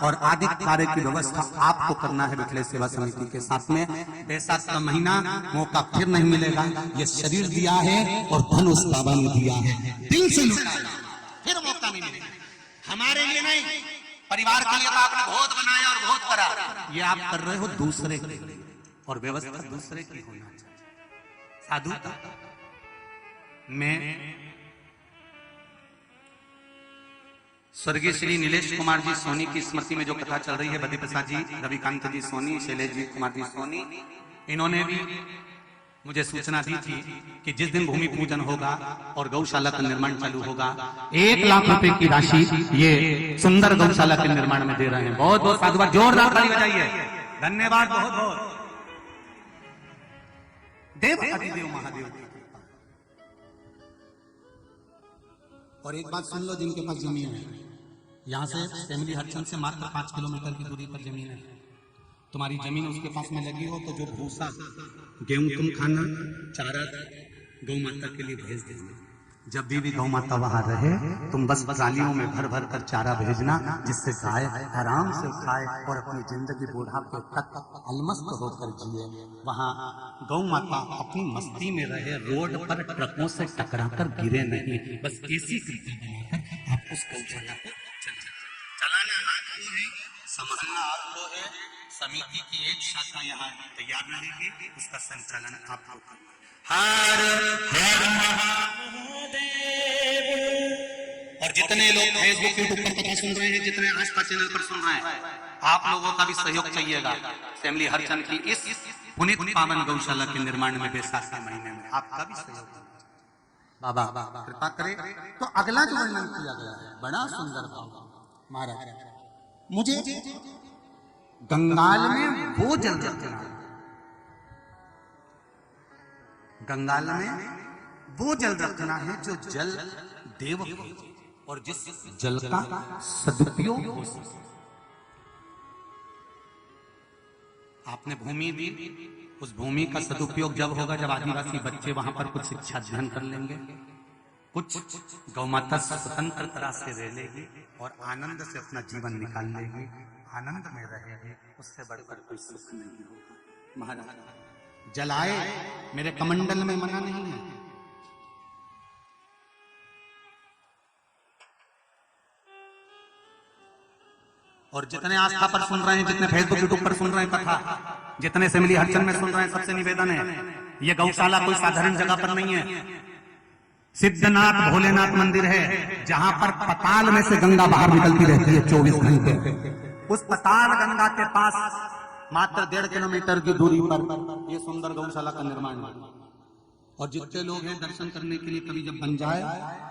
और आदि कार्य की व्यवस्था आपको करना है बिटलेश सेवा समिति के साथ में। बैसाख का महीना मौका फिर नहीं मिलेगा, ये शरीर दिया है और धन उस बाबा ने दिया है, दिल से लुटाया, फिर मौका नहीं मिलेगा। हमारे लिए नहीं, परिवार के लिए तो आपने बहुत बनाया और बहुत करा, ये आप कर रहे हो दूसरे के लिए, और व्यवस्था दूसरे की होना चाहिए। साधुता में स्वर्गीय श्री नीलेश कुमार जी सोनी की स्मृति में जो कथा चल रही है, बद्री प्रसाद जी, रविकांत जी सोनी, शैलेश जी कुमार जी सोनी, इन्होंने भी मुझे सूचना दी थी कि जिस दिन भूमि पूजन होगा और गौशाला का निर्माण चालू होगा, 1 लाख रुपए की राशि ये सुंदर गौशाला के निर्माण में दे रहे हैं। बहुत बहुत साधुवाद, जोरदार ताली बजाइए। धन्यवाद, बहुत बहुत। देव अधिदेव महादेव की कृपा। और एक बात सुन लो, जिनके पास जमीन है, यहां से फैमिली हरचंद से मात्र 5 किलोमीटर की दूरी पर जमीन है, तुम्हारी जमीन उसके पास में लगी हो तो जो भूसा गेहूं तुम खाना, चारा गौ माता के लिए भेज देना। जब भी गौ माता वहां रहे तुम बस ट्रालियों में भर भर कर चारा भेजना, जिससे गाय आराम से खाए और अपनी जिंदगी बुढ़ापे तक अलमस्त होकर जिए। वहां गौ माता अपनी मस्ती में रहे, रोड पर ट्रकों से टकरा कर गिरे नहीं, बस ऐसी कृपा बनाकर आप उस गौशाला को चलाना आपको है, संभालना आपको है। समिति की एक शाखा यहाँ तैयार रहेगी, उसका संचालन आपको करना। हर हर महादेव। और जितने लोग फेसबुक यूट्यूब पर कथा सुन रहे हैं, जितने आस्था चैनल पर सुन रहे हैं, आप लोगों का भी सहयोग चाहिएगा फैमिली हरचंद की इस पुनीत पावन गौशाला के निर्माण में बैसाख के महीने में आपका भी सहयोग। बाबा कृपा करे। तो अगला जो वर्णन किया गया है बड़ा सुंदर भाव महाराज, मुझे गंगाल में वो जल रखना, गंगाल में वो जल रखना है जो जल देव और जिस जल का सदुपयोग हो सके। आपने भूमि दी, उस भूमि का सदुपयोग जब होगा जब आदिवासी बच्चे वहां पर कुछ शिक्षा अध्ययन कर लेंगे, कुछ गौ माता स्वतंत्र तरह से रह लेगी और आनंद से अपना जीवन निकाल लेगी, आनंद में रहेगी, उससे बढ़कर कोई सुख नहीं होगा। महाराज जलाए मेरे कमंडल में मना नहीं है, और जितने आस्था पर सुन रहे हैं, जितने फेसबुक यूट्यूब पर सुन रहे हैं कथा, जितने फैमिली हरचंद में सुन रहे हैं, सबसे निवेदन है, ये गौशाला कोई साधारण जगह पर नहीं है, सिद्धनाथ भोलेनाथ मंदिर है, जहां पर पताल में से गंगा बाहर निकलती रहती है 24 घंटे। उस पताल गंगा के पास मात्र 1.5 किलोमीटर की दूरी पर ये सुंदर गौशाला का निर्माण है। और जितने लोग हैं दर्शन करने के लिए कभी जब बन जाए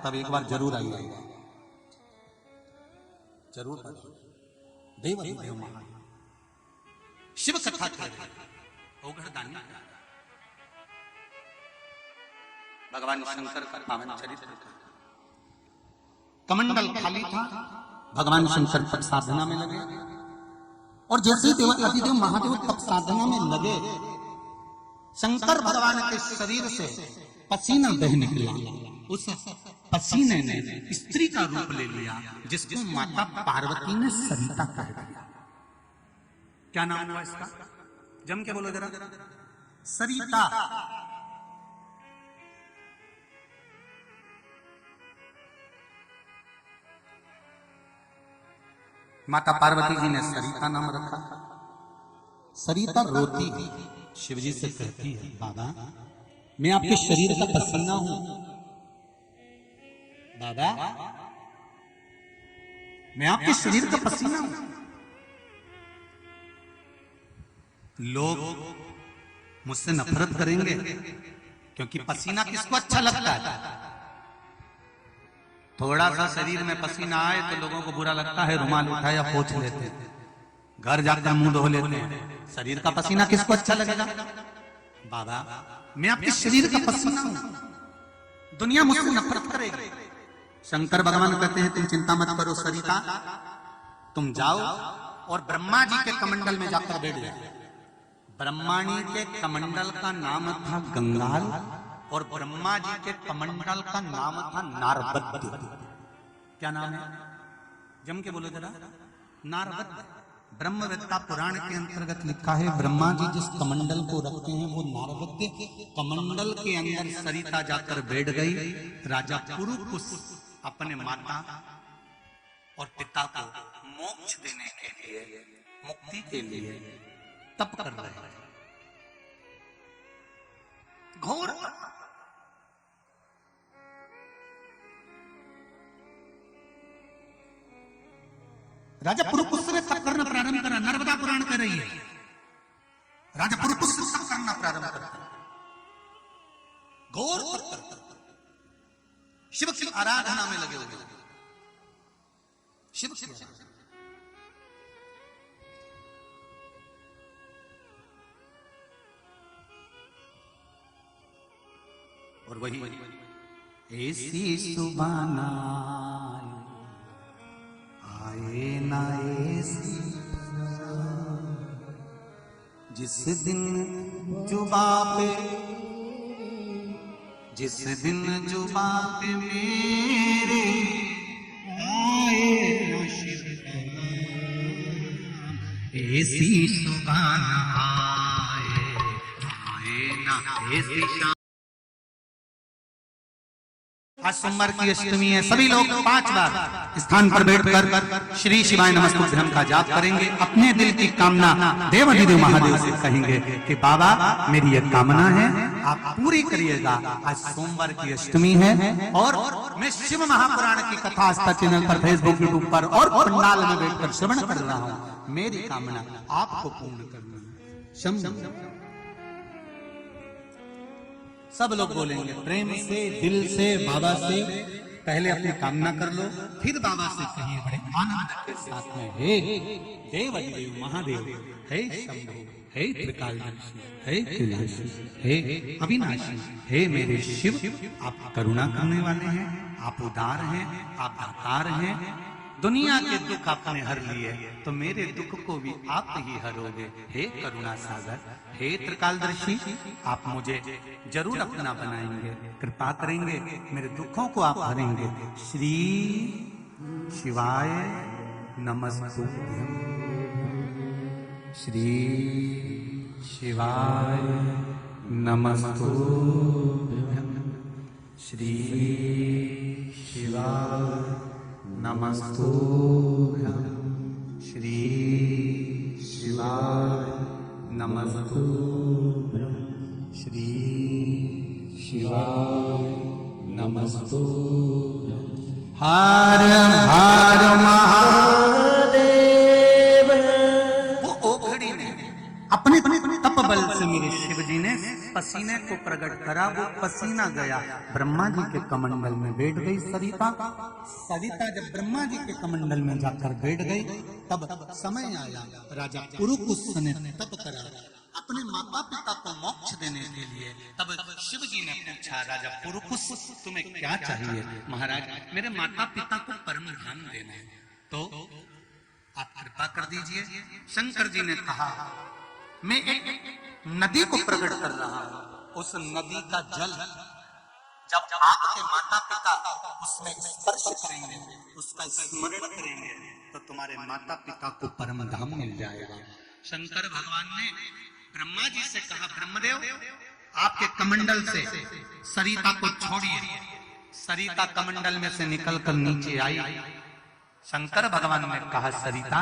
तब एक बार जरूर आइए, जरूर। देव देव महादेव शिव कथा ओघरदानी, भगवान शंकर का पावन चरित्र। कमंडल खाली था, भगवान शंकर तप साधना में लगे, और जैसे ही अधिदेव महादेव तप साधना में लगे, शंकर भगवान के शरीर से पसीना बह निकला। उस पसीने ने स्त्री का रूप ले लिया, जिसको माता पार्वती ने सरिता कह दिया। क्या नाम हुआ इसका? जम के बोलो जरा। सरिता। माता पार्वती जी ने सरिता नाम रखा। सरिता रोती है, शिवजी से कहती है, बाबा मैं आपके शरीर का पसीना हूं, बाबा मैं आपके शरीर का पसीना हूं। लोग मुझसे नफरत करेंगे क्योंकि पसीना किसको अच्छा लगता है? थोड़ा सा शरीर में पसीना आए तो लोगों को बुरा लगता है, रुमाल उठाया पोंछ लेते हैं, घर जाकर मुंह धो लेते हैं। शरीर का पसीना किसको अच्छा लगेगा? बाबा मैं आपके शरीर का पसीना हूं, दुनिया मुझसे नफरत करेगी। शंकर भगवान कहते हैं तुम चिंता मत करो सरिता, तुम जाओ और ब्रह्मा जी के कमंडल में जाकर बैठ जाओ। ब्रह्मा जी के कमंडल का नाम था गंगाल, और ब्रह्मा जी के कमंडल का नाम था नारबद्ध। क्या नाम है? जम के बोलो जरा। नारबद्ध। ब्रह्मवेत्ता पुराण के अंतर्गत लिखा है, ब्रह्मा जी जिस कमंडल को रखते हैं वो नारबद्ध कमंडल के अंदर सरिता जाकर बैठ गई। राजा पुरुकुस अपने माता और पिता को मोक्ष देने के लिए, मुक्ति के लिए तप कर रहे हैं, घोर तप। राजा पुरुकुस ने तप करना प्रारंभ करा। नर्मदा पुराण कह रही है, राजा पुरुकुस ने तप करना प्रारंभ करा, घोर तप। शिव की आराधना में लगे हुए, शिव की और वही ऐसी सुबाना आए ना ऐसी जिस दिन जुबा पे मेरे आए ना शिव ऐसी सुबाना आए ना ऐसी शाम। आज सोमवार की अष्टमी है। सभी लोग 5 बार स्थान पर बैठकर श्री शिवाय नमस्तुभ्यं का जाप करेंगे। अपने दिल की कामना देवाधिदेव महादेव से कहेंगे कि बाबा मेरी यह कामना है आप पूरी करिएगा। आज सोमवार की अष्टमी है और मैं शिव महापुराण की कथा आस्था चैनल पर फेसबुक यूट्यूब पर और पंडाल में बैठकर श्रवण कर रहा हूँ। मेरी कामना आपको पूर्ण करना है। सब लोग बोलेंगे प्रेम से, दिल से, बाबा से। पहले अपनी कामना कर लो, फिर बाबा से कहिए बड़े आनंद के साथ में, हे देवाधिदेव महादेव, हे शंभु, हे त्रिकालदर्शी, हे कैलाशी, हे अविनाशी, हे मेरे शिव, आप करुणा करने वाले हैं, आप उदार हैं, आप दातार हैं। दुनिया के दुख आपने हर लिए तो मेरे दुख को भी आप ही हरोगे। हे करुणा सागर, हे त्रिकालदर्शी, आप मुझे जरूर अपना बनाएंगे, कृपा करेंगे, मेरे दुखों को आप हरेंगे। श्री शिवाय नमस्तुभ्यं, श्री शिवाय नमस्तुभ्यं, श्री शिवाय नमस्तुभ्यं, श्री शिवाय नमस्तुभ्यं, श्री शिवाय नमस्तुभ्यं। हर हर महादेव। वो ओखड़ी ने अपने तप बल से मेरे शिव जी ने पसीने को प्रकट करा। वो पसीना गया, ब्रह्मा जी के कमंडल में बैठ गई सरिता। जब ब्रह्मा जी के कमंडल में जाकर बैठ गई तब समय आया राजा पुरुकुस ने तप करा अपने माता पिता को मोक्ष देने के लिए। तब शिव जी ने पूछा, राजा पुरुकुस तुम्हें क्या चाहिए? महाराज मेरे माता पिता को परम धाम देना है, तो आप कृपा कर दीजिए। शंकर जी ने कहा, मैं एक नदी को प्रकट कर रहा हूं, उस नदी का जल जब आपके माता पिता उसमें स्पर्श करेंगे, उसका स्मरण करेंगे, तो तुम्हारे माता पिता को परम धाम मिल जाएगा। शंकर भगवान ने ब्रह्मा जी से कहा, ब्रह्मदेव आपके कमंडल से सरिता को छोड़िए। सरिता कमंडल में से निकलकर नीचे आई। शंकर भगवान ने कहा, सरिता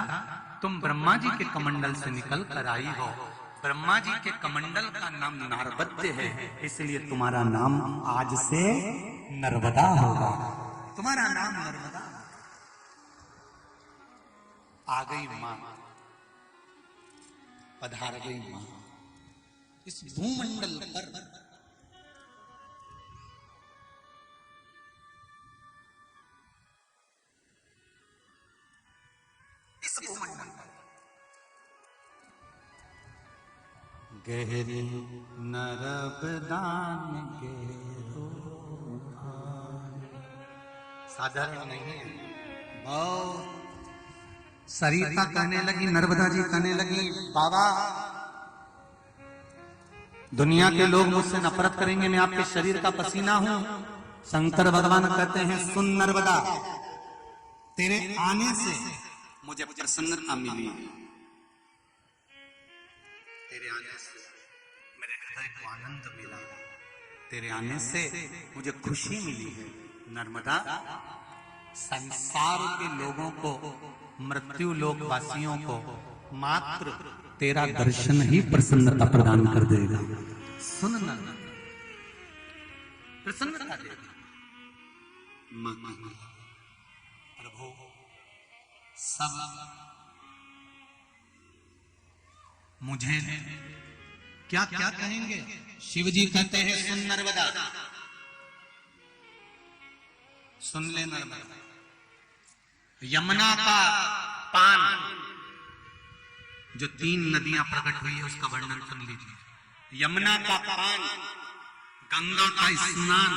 तुम ब्रह्मा जी के कमंडल से निकल कर आई हो। ब्रह्मा जी के कमंडल का नाम नारबद्य है, इसलिए तुम्हारा नाम आज से नर्मदा होगा। तुम्हारा नाम नर्मदा। आ गई मां, पधार गई मां इस भूमंडल पर। इस भूमंडल पर गहरे नर्मदान गहरो साधारण नहीं है। बहुत सरिता कहने लगी, नर्मदा जी कहने लगी, बाबा दुनिया के लोग मुझसे नफरत करेंगे, मैं आपके शरीर का पसीना हूं। शंकर भगवान कहते हैं, सुन नर्मदा, तेरे आने से मुझे प्रसन्नता मिली है, तेरे आने से मेरे हृदय को आनंद मिला, तेरे आने से मुझे खुशी मिली है। नर्मदा, संसार के लोगों को, मृत्यु लोक वासियों को मात्र तेरा दर्शन ही प्रसन्नता प्रदान कर देगा। सुन नर्मदा, प्रसन्नता देगा। प्रभु सब मुझे क्या क्या कहेंगे? शिव जी कहते हैं, सुन नर्मदा, सुन ले नर्मदा, यमुना का पान, जो 3 नदियां प्रकट हुई है उसका वर्णन सुन लीजिए। यमुना का पान गंगा का स्नान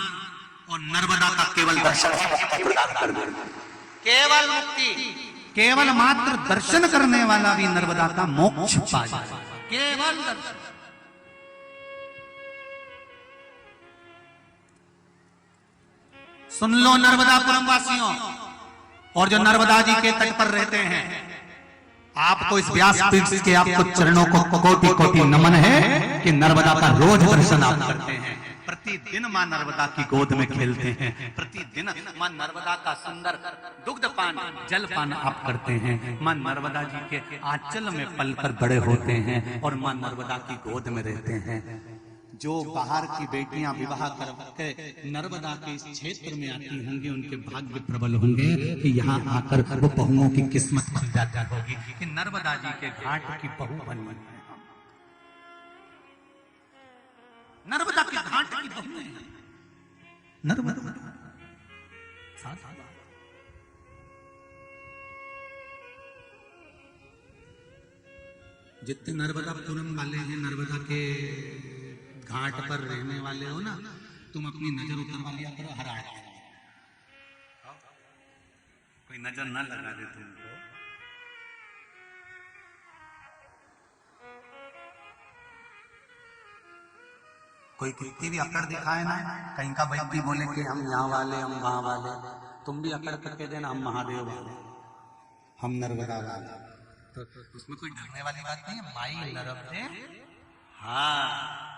और नर्मदा का केवल दर्शन प्रदान कर दे, केवल मुक्ति, केवल मात्र दर्शन करने वाला भी नर्मदा का मोक्ष पा जाए, केवल दर्शन। सुन लो नर्मदापुरम वासियों और जो नर्मदा जी के तट पर रहते हैं, आपको इस व्यासपीठ के आपको चरणों को कोटि कोटि नमन है कि नर्मदा का रोज दर्शन आप करते हैं, प्रतिदिन मां नर्मदा की गोद में खेलते हैं, प्रतिदिन मां नर्मदा का सुंदर दुग्ध पान जल पान आप करते हैं, मां नर्मदा जी के आंचल में पलकर बड़े होते हैं और मां नर्मदा की गोद में रहते हैं। जो बाहर की बेटियां विवाह करके नर्मदा के इस क्षेत्र में आती होंगी, उनके भाग्य प्रबल होंगे कि यहाँ आकर वो बहुओं की किस्मत खुल जाती होगी कि नर्मदा जी के घाट की बहू बनी, नर्मदा के घाट की बहू है नर्मदा। जितने नर्मदापुरम वाले हैं, नर्मदा के घाट पर रहने वाले हो ना, तुम अपनी नजर उतरवा लिया करो हर आए, कोई नजर ना लगा दे तुमको। कोई कितनी भी अकड़ दिखाए ना, कहीं का व्यक्ति बोले कि हम यहाँ वाले, हम वहां वाले, तुम भी अकड़ करके देना हम महादेव वाले, हम नर्मदा वाले, तो उसमें कोई डरने वाली बात नहीं है। माई नर्मदे, हाँ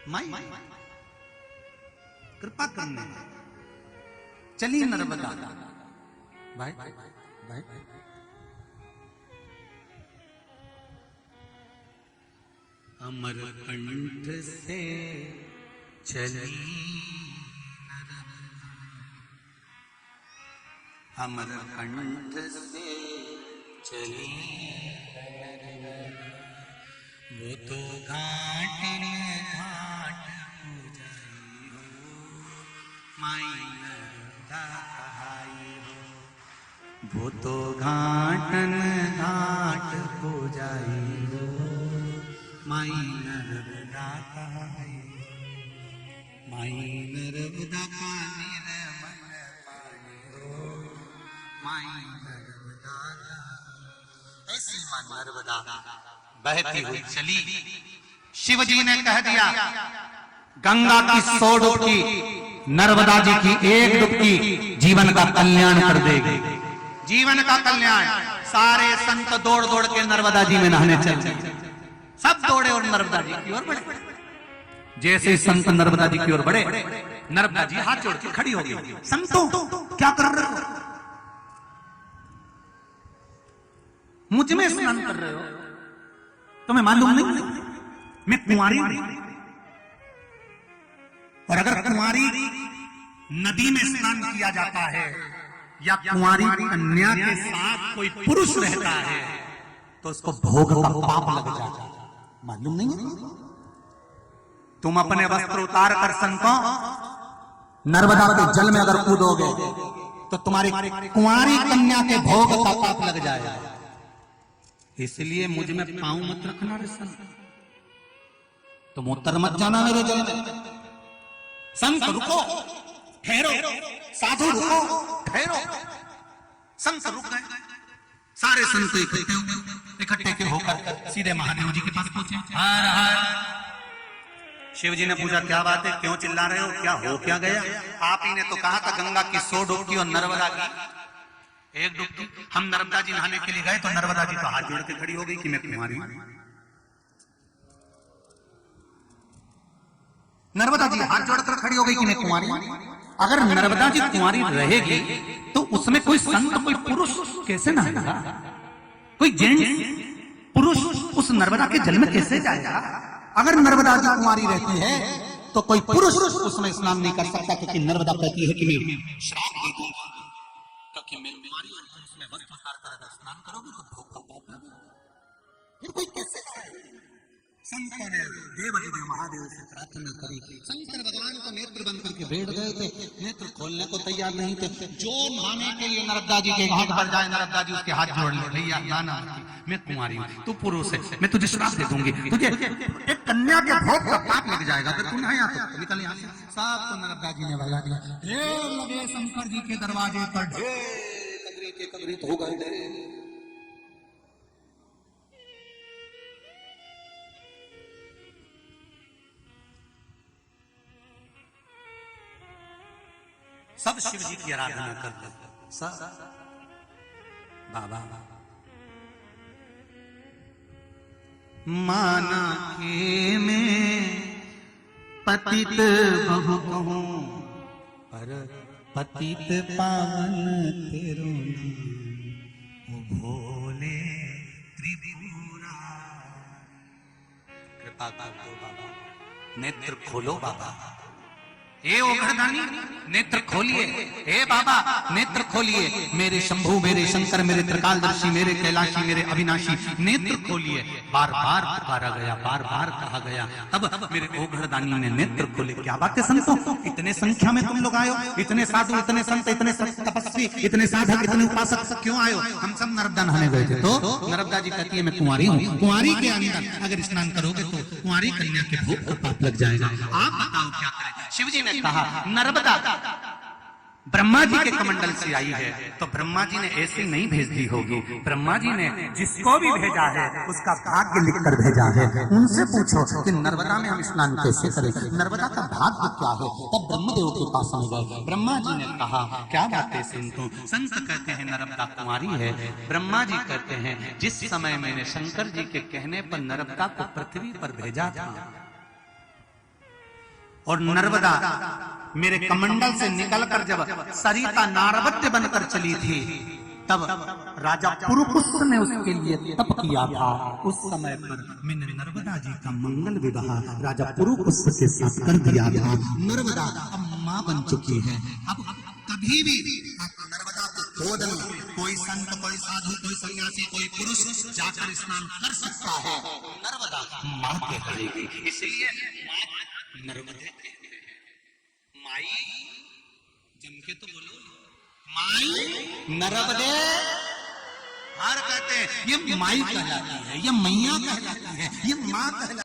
माई कृपा करने, चली नर्मदा भाई भाई। अमर कंठ से चली अमर कंठ से चली, वो तो घाट घाट पूजाई हो, माई नर्मदा कहाई हो, वो तो घाटन घाट पूजाई हो, माई नर्मदा कहाई हो, माई नर्मदा का निर्मल पानी हो, माई नर्मदा। ऐसी मां नर्मदा बहती हुई चली। शिव जी ने कह दिया गंगा की 100 डुबकी, नर्मदा जी की 1 डुबकी जीवन का कल्याण कर देगी, जीवन का कल्याण। सारे संत दौड़ दौड़ के नर्मदा जी में नहाने चले, सब दौड़े और नर्मदा जी की ओर बढ़े। जैसे संत नर्मदा जी की ओर बढ़े, नर्मदा जी हाथ जोड़ के खड़ी हो गई। संतों क्या कर रहे हो, मुझ में स्नान कर रहे हो, तुम्हें मालूम नहीं मैं कुंवारी हूं, और अगर कुंवारी नदी में स्नान किया जाता है या कुंवारी कन्या के साथ कोई पुरुष रहता है तो उसको भोग का पाप लग जाता है, मालूम नहीं। तुम अपने वस्त्र उतार कर संतों नर्मदा के जल में अगर कूदोगे तो तुम्हारी कुंवारी कन्या के भोग का पाप लग जाएगा। इसलिए मुझ में पांव मत रखना रे संत, तुम उत्तर मत जाना मेरे जल में। संत रुको, ठहरो, साधु रुको, ठहरो। संत रुक गए, सारे संत इकट्ठे होकर सीधे महादेव जी के पास पहुंचे। हर हर। शिव जी ने पूछा क्या बात है, क्यों चिल्ला रहे हो, क्या हो क्या गया? आप ही ने तो कहा था गंगा की 100 डुबकी और नर्मदा की 1 डुबकी। हम नर्मदा जी नहाने के लिए गए तो नर्मदा जी तो हाथ जोड़ के खड़ी हो गई कि मैं कुंवारी हूं। नर्मदा जी हाथ जोड़कर खड़ी हो गई कि मैं कुंवारी हूं। अगर नर्मदा जी कुंवारी रहेगी तो उसमें कोई संत, कोई पुरुष कैसे नहाएगा? कोई जेंट्स पुरुष उस नर्मदा के जल में कैसे जाएगा? अगर नर्मदा जी कुंवारी रहती है तो कोई पुरुष उसमें स्नान नहीं कर सकता, क्योंकि नर्मदा कहती है कि मैं श्राप दे दूंगा, क्योंकि मैं कुंवारी हूं, उसमें वस्त्र उतार कर अगर स्नान करोगे तो भोग का पाप लगेगा। फिर कोई कैसे जाए? संतों ने देवदेव महादेव से प्रार्थना करी। शंकर भगवान को नेत्र बंद करके बैठ गए थे, नेत्र खोलने को तैयार नहीं थे। जो नहाने के लिए नर्मदा जी के घाट पर जाए, नर्मदा जी उसके हाथ जोड़ ले, भैया नाना मैं कुंवारी हूँ, तू पुरुष है, मैं तुझे श्राप दे दूंगी, तुझे एक कन्या के भोग का पाप लग जाएगा, अगर तू नहीं आता तो निकल यहाँ से। साहब को नर्मदा जी ने भगा दिया। ढेर लगे शंकर जी के दरवाजे पर, ढेर कदरी हो गए। सब शिव जी की आराधना करते, सब बाबा माना के मैं पतित बहु कहूं, पर पतित पावन तेरो नाम, ओ भोले त्रिपुरा। कृपा कर दो बाबा, नेत्र खोलो बाबा। ए ओघड़दानी नेत्र खोलिए, हे बाबा नेत्र खोलिए, मेरे शंभु मेरे शंकर मेरे त्रिकालदर्शी मेरे कैलाशी मेरे अविनाशी नेत्र खोलिए। बार बार पुकारा गया, बार बार कहा गया, तब मेरे ओघड़दानी ने नेत्र खोले। क्या बात है संतों, इतने संख्या में तुम लोग आयो, इतने साधु इतने संत इतने तपस्वी इतने साधक इतने उपासक क्यों आयो? हम सब नर्मदा नहाने गए थे। तो नर्मदा जी कहती है मैं कुंवारी हूँ, कुंवारी के अंदर अगर स्नान करोगे तो कुंवारी कन्या के भोग का पाप लग जाएगा। आप बताओ क्या करें? शिव जी ने कहा नर्मदा ब्रह्मा जी के कमंडल से आई है, तो ब्रह्मा जी ने ऐसे नहीं भेज दी होगी। ब्रह्मा जी ने जिसको भी भेजा है उसका भाग्य लिखकर भेजा है। उनसे पूछो कि नर्मदा में हम स्नान कैसे करें, नर्मदा का भाग्य क्या है। तब ब्रह्मदेव के पास में गए, ब्रह्मा जी ने कहा क्या बातें सुनतो। संत कहते हैं नर्मदा कुंवारी है, ब्रह्मा जी कहते हैं जिस समय मैंने शंकर जी के कहने पर नर्मदा को पृथ्वी पर भेजा था और नर्मदा मेरे कमंडल से निकलकर जब सरिता नारवत्य बनकर चली थी, तब राजा पुरुपुष्प ने उसके लिए तप किया था। उस समय पर मैंने नर्मदा जी का मंगल विवाह राजा पुरुपुष्प के साथ कर दिया था। नर्मदा अब मां बन चुकी है। अब कभी भी नर्मदा के गोद में कोई संत कोई साधु कोई सन्यासी कोई पुरुष जाकर स्नान कर सकता है। नर्मदा मां कहलाएगी, इसलिए नर्मदे माई जम के तो बोलो, माई नर्मदे हर कहते हैं, ये माई कहलाती है, ये मैया कहलाती है, ये मां कहलाती है।